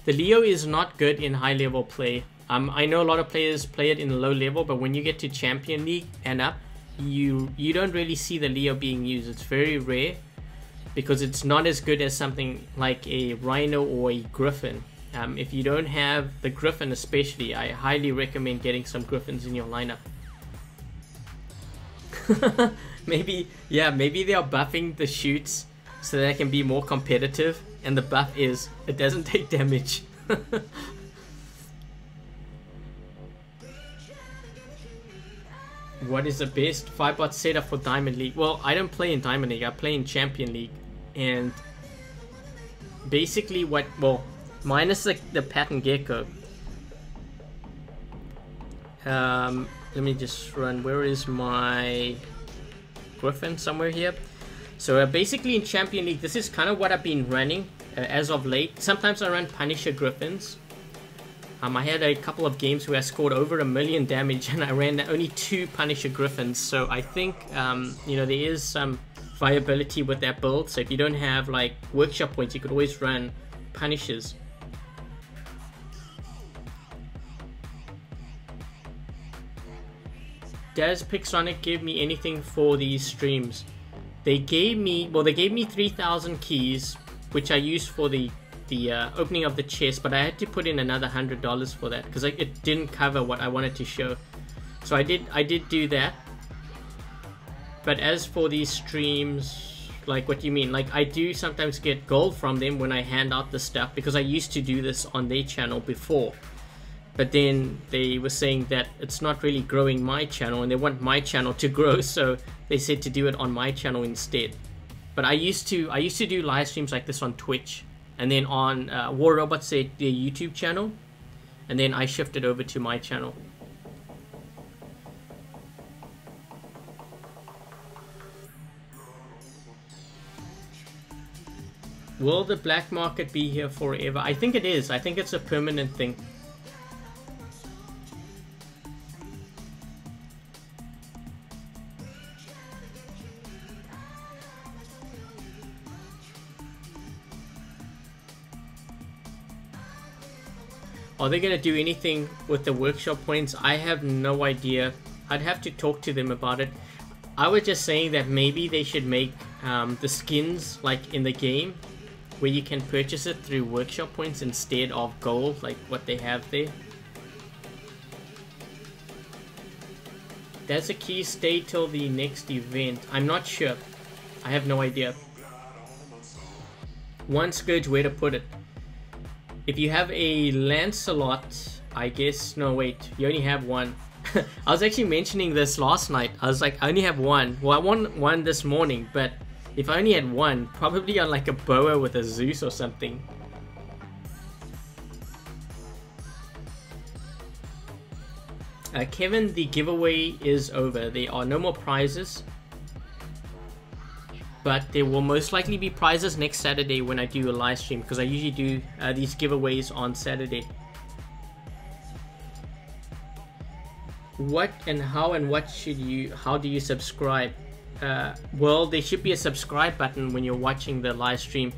[SPEAKER 1] The Leo is not good in high level play. I know a lot of players play it in low level, but when you get to Champion League and up, you don't really see the Leo being used. It's very rare because it's not as good as something like a Rhino or a Griffin. If you don't have the Griffin especially, I highly recommend getting some Griffins in your lineup. Maybe they are buffing the shoots so that they can be more competitive, and the buff is it doesn't take damage. What is the best 5-bot setup for Diamond League? Well, I don't play in Diamond League, I play in Champion League. And basically minus the pattern gecko. Let me just run, where is my Griffin? Somewhere here. So basically in Champion League, this is kind of what I've been running as of late. Sometimes I run Punisher Griffins. I had a couple of games where I scored over 1 million damage and I ran only 2 Punisher Griffins. So I think, you know, there is some viability with that build. So if you don't have like workshop points, you could always run Punishers. Does Pixonic give me anything for these streams? They gave me 3,000 keys, which I used for the opening of the chest, but I had to put in another $100 for that because it didn't cover what I wanted to show. So I did do that. But as for these streams, like, what do you mean? Like, I do sometimes get gold from them when I hand out the stuff, because I used to do this on their channel before. But then they were saying that it's not really growing my channel and they want my channel to grow, so they said to do it on my channel instead. But I used to do live streams like this on Twitch, and then on War Robots, their YouTube channel, and then I shifted over to my channel. Will the black market be here forever? I think it is. I think it's a permanent thing. Are they going to do anything with the workshop points? I have no idea. I'd have to talk to them about it. I was just saying that maybe they should make the skins like in the game, where you can purchase it through workshop points instead of gold, like what they have there. Does a key stay till the next event? I'm not sure. I have no idea. One Scourge, where to put it? If you have a Lancelot, I guess, no wait, you only have one. I was actually mentioning this last night. I was like, I only have one. Well, I won one this morning, but if I only had one, probably on like a boa with a Zeus or something. Kevin, the giveaway is over. There are no more prizes, but there will most likely be prizes next Saturday when I do a live stream, because I usually do these giveaways on Saturday. What and how and what should you, how do you subscribe? Well, there should be a subscribe button when you're watching the live stream.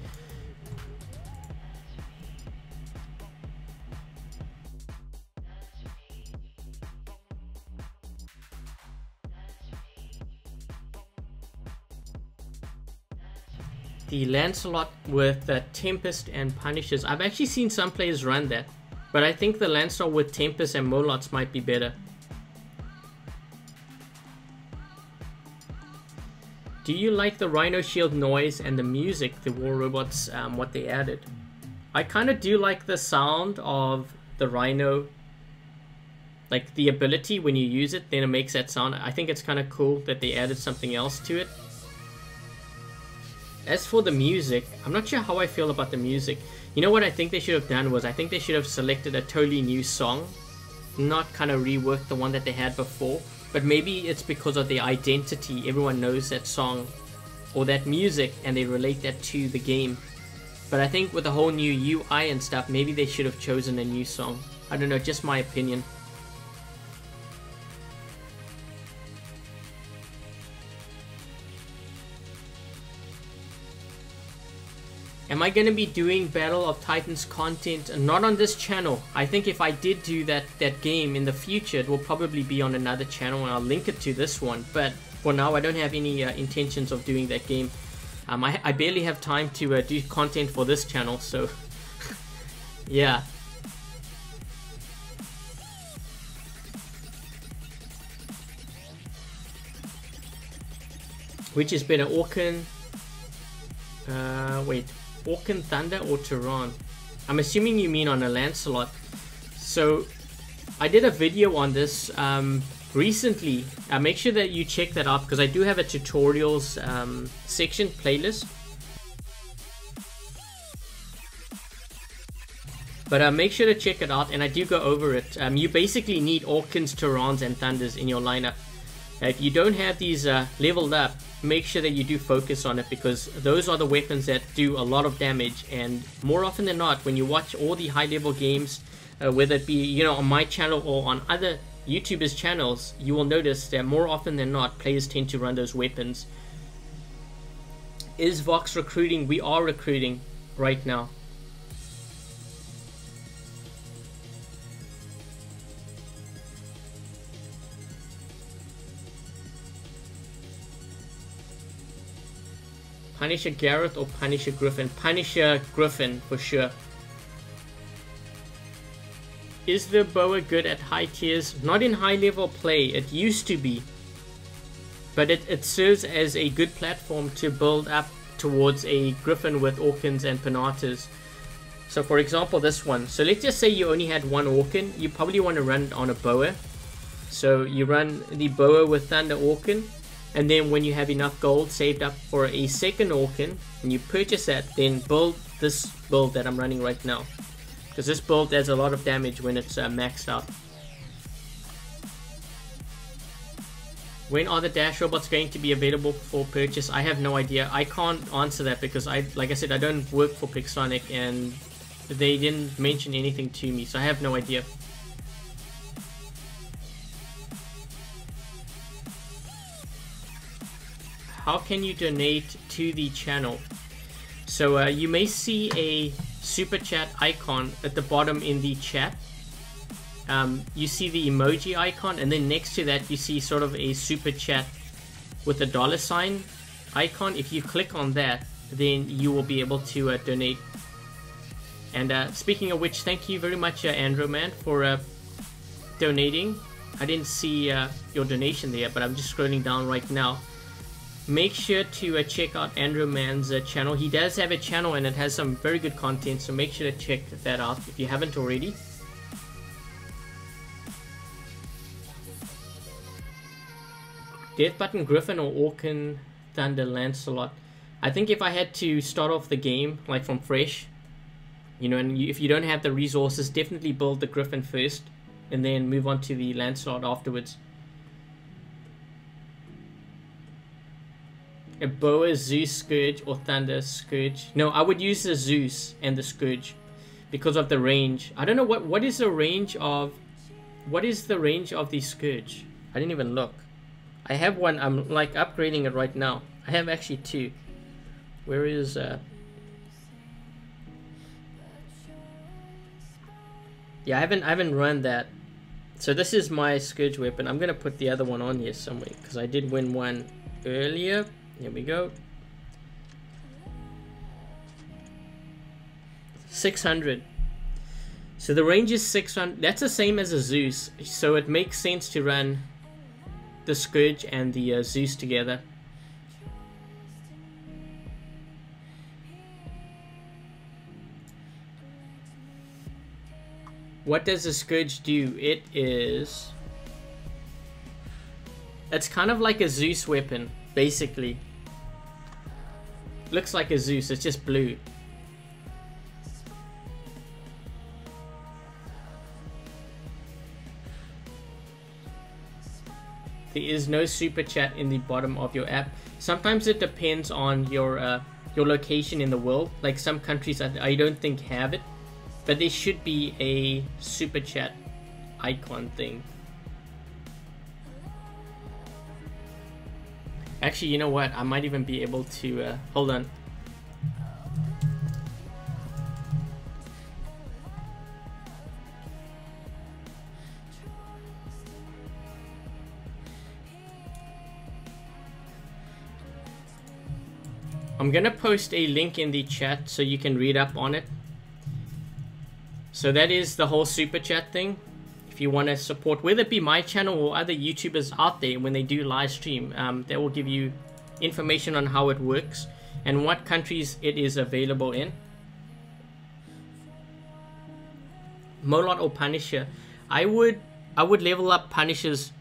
[SPEAKER 1] The Lancelot with Tempest and Punishes. I've actually seen some players run that, but I think the Lancelot with Tempest and Molots might be better. Do you like the Rhino Shield noise and the music, the War Robots, what they added? I kind of do like the sound of the Rhino, like the ability when you use it, then it makes that sound. I think it's kind of cool that they added something else to it. As for the music, I'm not sure how I feel about the music. You know what I think they should have done was, I think they should have selected a totally new song, not kind of reworked the one that they had before. But maybe it's because of the identity, everyone knows that song or that music and they relate that to the game. But I think with the whole new UI and stuff, maybe they should have chosen a new song. I don't know, just my opinion. Am I going to be doing Battle of Titans content? Not on this channel. I think if I did do that game in the future, it will probably be on another channel and I'll link it to this one. But for now, I don't have any intentions of doing that game. I barely have time to do content for this channel, so yeah. Which is better, Orkan? Wait. Orkan Thunder or Tehran? I'm assuming you mean on a Lancelot. So I did a video on this recently. Make sure that you check that out, because I do have a tutorials section playlist. But make sure to check it out, and I do go over it. You basically need Orkans, Tehrans and Thunders in your lineup. If you don't have these leveled up, make sure that you do focus on it, because those are the weapons that do a lot of damage. And more often than not, when you watch all the high level games, whether it be, you know, on my channel or on other YouTubers' channels, you will notice that more often than not, players tend to run those weapons. Is Vox recruiting? We are recruiting right now. Punisher Gareth or Punisher Griffin? Punisher Griffin for sure. Is the boa good at high tiers? Not in high level play. It used to be, but it serves as a good platform to build up towards a Griffin with Orkans and Penatas. So for example, this one. So let's just say you only had one Orkan. You probably want to run it on a boa. So you run the boa with Thunder Orkan. And then when you have enough gold saved up for a second Orkan, and you purchase that, then build this build that I'm running right now. Because this build does a lot of damage when it's maxed out. When are the Dash robots going to be available for purchase? I have no idea. I can't answer that because like I said, I don't work for Pixonic and they didn't mention anything to me, so I have no idea. How can you donate to the channel? So you may see a super chat icon at the bottom in the chat. you see the emoji icon, and then next to that you see sort of a super chat with a $ icon. If you click on that, then you will be able to donate. And speaking of which, thank you very much, Andrew man, for donating. I didn't see your donation there, but I'm just scrolling down right now. Make sure to check out Andrew man's channel. He does have a channel and it has some very good content, so make sure to check that out if you haven't already. Death Button Griffin or Orkin Thunder Lancelot. I think if I had to start off the game like from fresh, you know, and if you don't have the resources, definitely build the Griffin first and then move on to the Lancelot afterwards. A Boa, Zeus, Scourge, or Thunder, Scourge. No, I would use the Zeus and the Scourge because of the range. I don't know what is the range of the Scourge. I didn't even look. I have one. I'm like upgrading it right now. I have actually two. Where is yeah, I haven't run that. So this is my Scourge weapon. I'm gonna put the other one on here somewhere because I did win one earlier. Here we go. 600. So the range is 600. That's the same as a Zeus. So it makes sense to run the Scourge and the Zeus together. What does the Scourge do? It's kind of like a Zeus weapon, basically. Looks like a Zeus, it's just blue. There is no super chat in the bottom of your app. Sometimes it depends on your location in the world. Like some countries I don't think have it, but there should be a super chat icon thing. Actually, you know what? I might even be able to hold on. I'm gonna post a link in the chat so you can read up on it. So that is the whole super chat thing. If you want to support, whether it be my channel or other YouTubers out there when they do live stream, they will give you information on how it works and what countries it is available in. Molot or Punisher? I would level up Punishers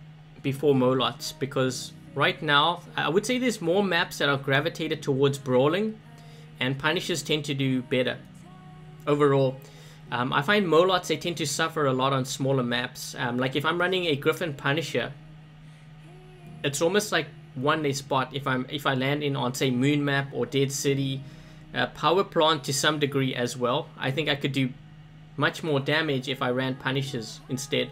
[SPEAKER 1] before Molots, because right now I would say there's more maps that are gravitated towards brawling, and Punishers tend to do better overall. I find Molots, they tend to suffer a lot on smaller maps. Like if I'm running a Griffin Punisher, it's almost like one day spot if I land in on say Moon Map or Dead City, Power Plant to some degree as well. I think I could do much more damage if I ran Punishers instead.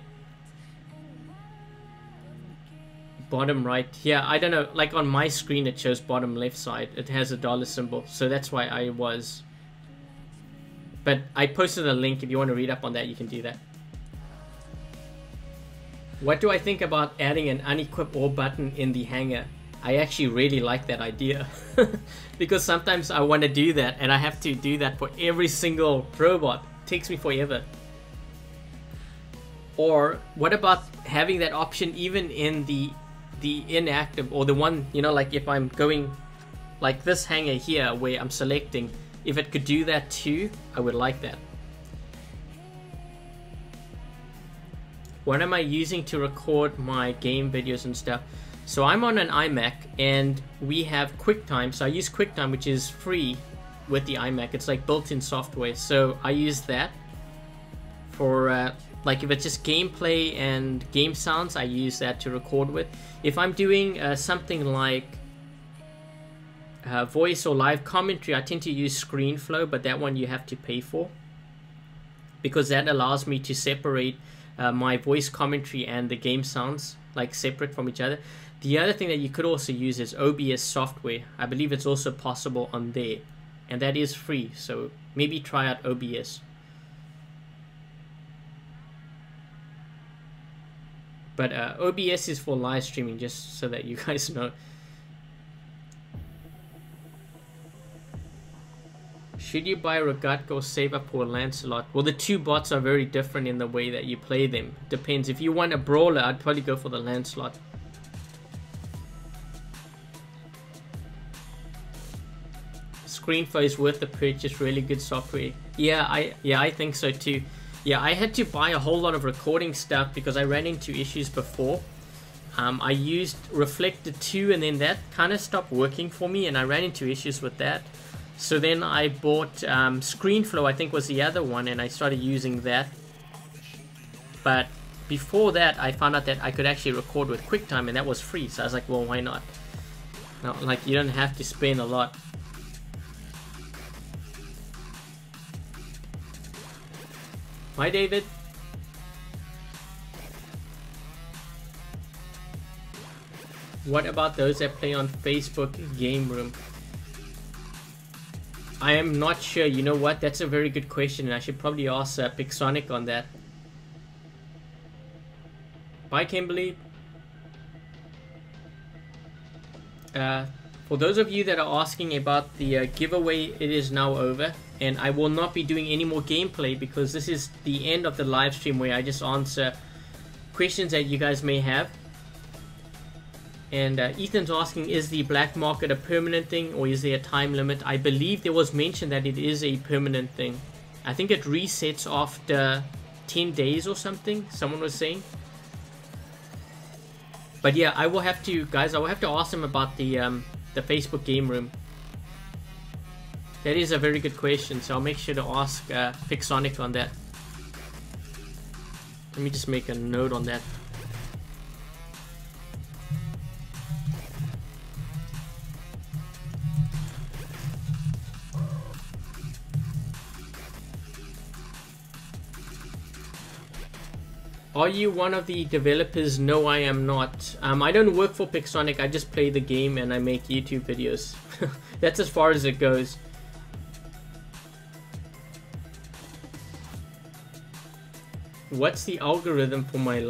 [SPEAKER 1] Bottom right, yeah, I don't know, like on my screen it shows bottom left side, it has a dollar symbol, so that's why I was. But I posted a link. If you want to read up on that, you can do that. What do I think about adding an unequip all button in the hangar? I actually really like that idea. Because sometimes I want to do that and I have to do that for every single robot. It takes me forever. Or what about having that option even in the inactive, or the one, you know, like if I'm going like this hangar here where I'm selecting, if it could do that too, I would like that. What am I using to record my game videos and stuff? So I'm on an iMac and we have QuickTime. So I use QuickTime, which is free with the iMac. It's like built-in software. So I use that for like if it's just gameplay and game sounds, I use that to record with. If I'm doing something like voice or live commentary, I tend to use ScreenFlow, but that one you have to pay for, because that allows me to separate my voice commentary and the game sounds like separate from each other. The other thing that you could also use is OBS software. I believe it's also possible on there, and that is free, so maybe try out OBS. But OBS is for live streaming, just so that you guys know. Should you buy Regatka or save up for Lancelot? Well, the two bots are very different in the way that you play them. Depends. If you want a brawler, I'd probably go for the Lancelot. ScreenFlow is worth the purchase. Really good software. Yeah, I think so too. Yeah, I had to buy a whole lot of recording stuff because I ran into issues before. I used Reflector 2 and then that kind of stopped working for me and I ran into issues with that. So then I bought ScreenFlow, I think was the other one, and I started using that. But before that, I found out that I could actually record with QuickTime and that was free. So I was like, well, why not? Now, like, you don't have to spend a lot. Hi, David. What about those that play on Facebook Game Room? I am not sure. You know what? That's a very good question, and I should probably ask Pixonic on that. Bye, Kimberly. For those of you that are asking about the giveaway, it is now over. And I will not be doing any more gameplay because this is the end of the live stream where I just answer questions that you guys may have. And Ethan's asking, is the black market a permanent thing or is there a time limit? I believe there was mention that it is a permanent thing. I think it resets after 10 days or something, someone was saying. But yeah, I will have to, guys, I will have to ask them about the Facebook Game Room. That is a very good question, so I'll make sure to ask Pixonic on that. Let me just make a note on that. Are you one of the developers? No, I am not. I don't work for Pixonic, I just play the game and I make YouTube videos. That's as far as it goes. What's the algorithm for my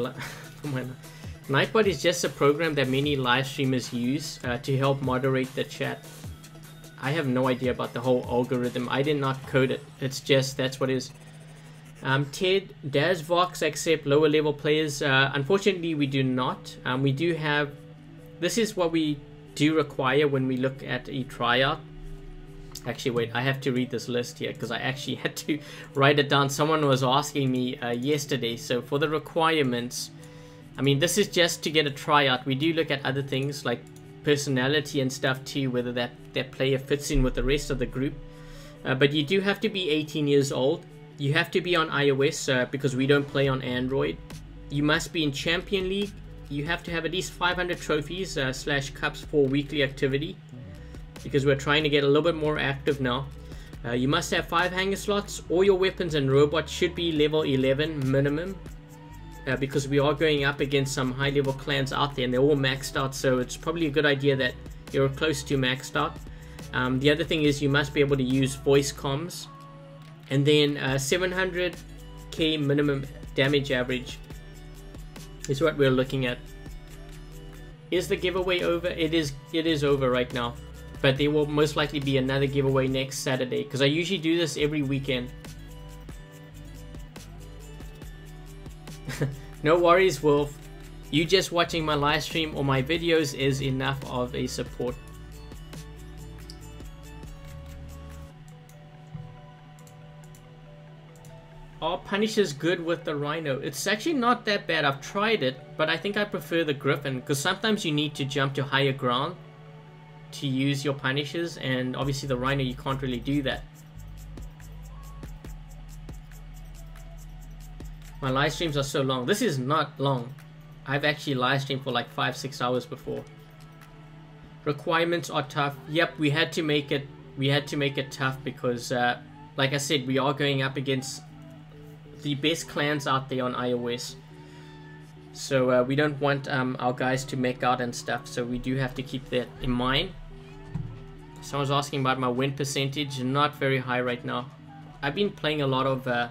[SPEAKER 1] Nightbot is just a program that many live streamers use to help moderate the chat. I have no idea about the whole algorithm. I did not code it. It's just, that's what it is. Ted, does Vox accept lower level players? Unfortunately, we do not. We do have, this is what we do require when we look at a tryout. Actually, wait, I have to read this list here because I actually had to write it down. Someone was asking me yesterday. So for the requirements, I mean, this is just to get a tryout. We do look at other things like personality and stuff too, whether that player fits in with the rest of the group. But you do have to be 18 years old. You have to be on iOS because we don't play on Android. You must be in Champion League. You have to have at least 500 trophies / cups for weekly activity, because we're trying to get a little bit more active now. You must have 5 hanger slots. All your weapons and robots should be level 11 minimum, because we are going up against some high level clans out there and they're all maxed out, so it's probably a good idea that you're close to maxed out. The other thing is you must be able to use voice comms, and then 700k minimum damage average is what we're looking at. Is the giveaway over? It is over right now. But there will most likely be another giveaway next Saturday, because I usually do this every weekend. No worries, Wolf. You just watching my live stream or my videos is enough of a support. Are Punishers good with the Rhino? It's actually not that bad. I've tried it, but I think I prefer the Griffin, because sometimes you need to jump to higher ground to use your Punishers, and obviously the Rhino you can't really do that. My live streams are so long. This is not long. I've actually live streamed for like 5-6 hours before. Requirements are tough. Yep, we had to make it tough because like I said, we are going up against the best clans out there on iOS. So we don't want our guys to make out and stuff, so we do have to keep that in mind. Someone's asking about my win percentage. Not very high right now. I've been playing a lot of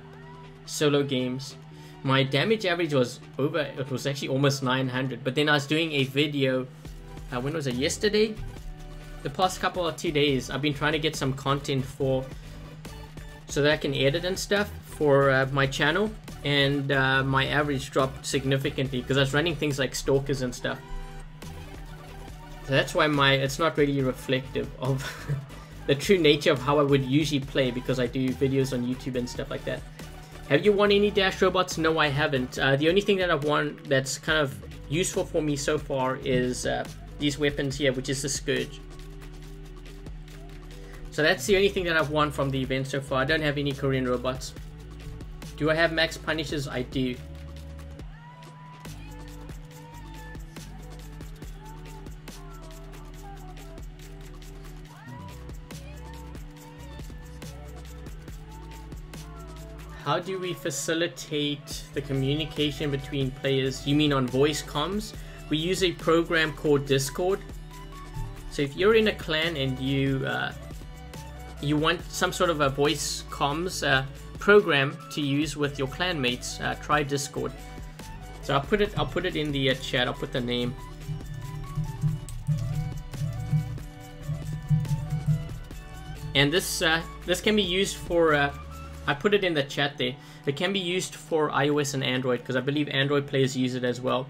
[SPEAKER 1] solo games. My damage average was over, it was actually almost 900, but then I was doing a video, when was it, yesterday? The past couple of 2 days, I've been trying to get some content for, so that I can edit and stuff for my channel, and my average dropped significantly because I was running things like stalkers and stuff. So that's why it's not really reflective of the true nature of how I would usually play, because I do videos on YouTube and stuff like that. Have you won any dash robots? No, I haven't. The only thing that I've won that's kind of useful for me so far is these weapons here, which is the Scourge. So that's the only thing that I've won from the event so far. I don't have any Korean robots. Do I have max punishes? I do. How do we facilitate the communication between players? You mean on voice comms? We use a program called Discord. So if you're in a clan and you want some sort of a voice comms program to use with your clanmates, try Discord. So I'll put it in the chat. I'll put the name. And this can be used for. I put it in the chat there. It can be used for iOS and Android, because I believe Android players use it as well.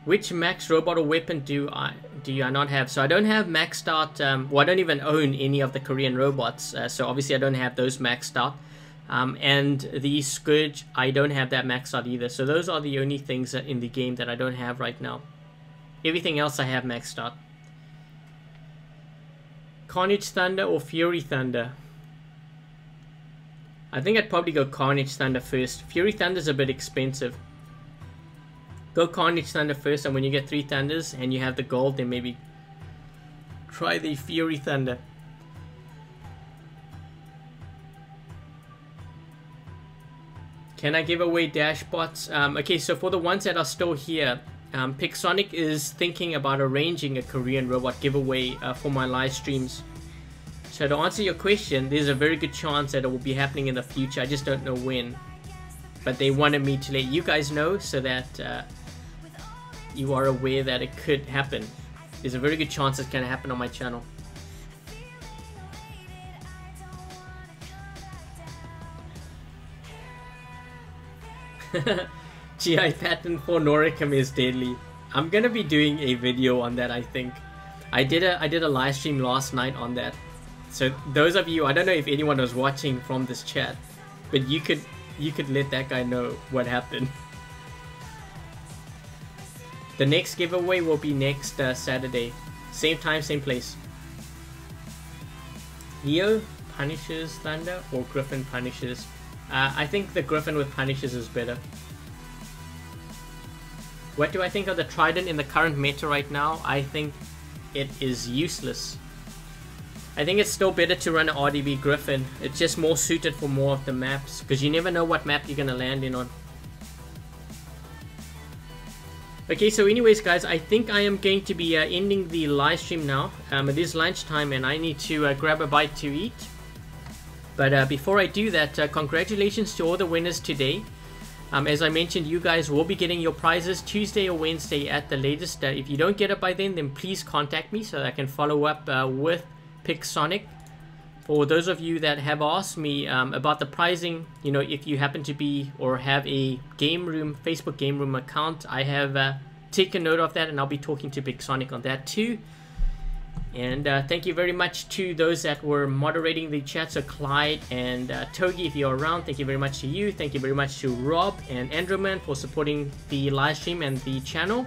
[SPEAKER 1] Which max robot or weapon do I not have? So I don't have maxed out. Well, I don't even own any of the Korean robots. So obviously I don't have those maxed out. And the Scourge, I don't have that maxed out either. So those are the only things in the game that I don't have right now. Everything else I have maxed out. Carnage Thunder or Fury Thunder? I think I'd probably go Carnage Thunder first. Fury Thunder's a bit expensive. Go Carnage Thunder first, and when you get 3 Thunders and you have the gold, then maybe try the Fury Thunder. Can I give away dash bots? Okay, so for the ones that are still here, Pixonic is thinking about arranging a Korean robot giveaway for my live streams. So to answer your question, there's a very good chance that it will be happening in the future. I just don't know when. But they wanted me to let you guys know so that you are aware that it could happen. There's a very good chance it's going to happen on my channel. GI pattern for Noricum is deadly. I'm going to be doing a video on that, I think. I did a live stream last night on that. So those of you, I don't know if anyone was watching from this chat, but you could let that guy know what happened. The next giveaway will be next Saturday. Same time, same place. Leo punishes Thunder or Griffin punishes? I think the Griffin with punishes is better. What do I think of the Trident in the current meta right now? I think it is useless. I think it's still better to run an RDB Griffin. It's just more suited for more of the maps, because you never know what map you're going to land in on. Okay, so anyways guys, I think I am going to be ending the live stream now. It is lunchtime and I need to grab a bite to eat. But before I do that, congratulations to all the winners today. As I mentioned, you guys will be getting your prizes Tuesday or Wednesday at the latest. If you don't get it by then please contact me so that I can follow up with Pixonic. For those of you that have asked me about the pricing, you know, if you happen to be or have a game room, Facebook game room account, I have taken note of that and I'll be talking to Pixonic on that too. And thank you very much to those that were moderating the chat. So Clyde and Togi, if you're around, thank you very much to you. Thank you very much to Rob and Andrewman for supporting the live stream and the channel.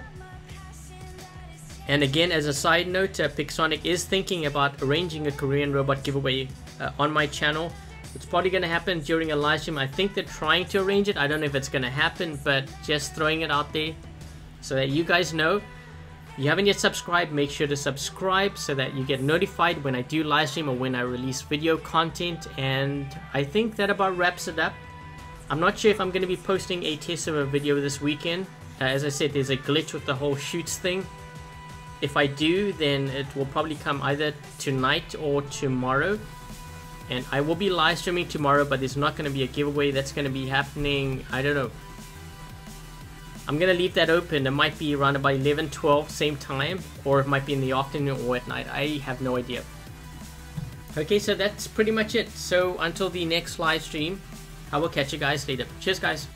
[SPEAKER 1] And again, as a side note, Pixonic is thinking about arranging a Korean robot giveaway on my channel. It's probably going to happen during a live stream. I think they're trying to arrange it. I don't know if it's going to happen, but just throwing it out there so that you guys know. If you haven't yet subscribed, make sure to subscribe so that you get notified when I do live stream or when I release video content. And I think that about wraps it up. I'm not sure if I'm going to be posting a test server video this weekend. As I said, there's a glitch with the whole shoots thing. If I do, then it will probably come either tonight or tomorrow. And I will be live streaming tomorrow, but there's not going to be a giveaway. That's going to be happening, I don't know. I'm going to leave that open. It might be around about 11, 12, same time, or it might be in the afternoon or at night. I have no idea. Okay, so that's pretty much it. So until the next live stream, I will catch you guys later. Cheers, guys.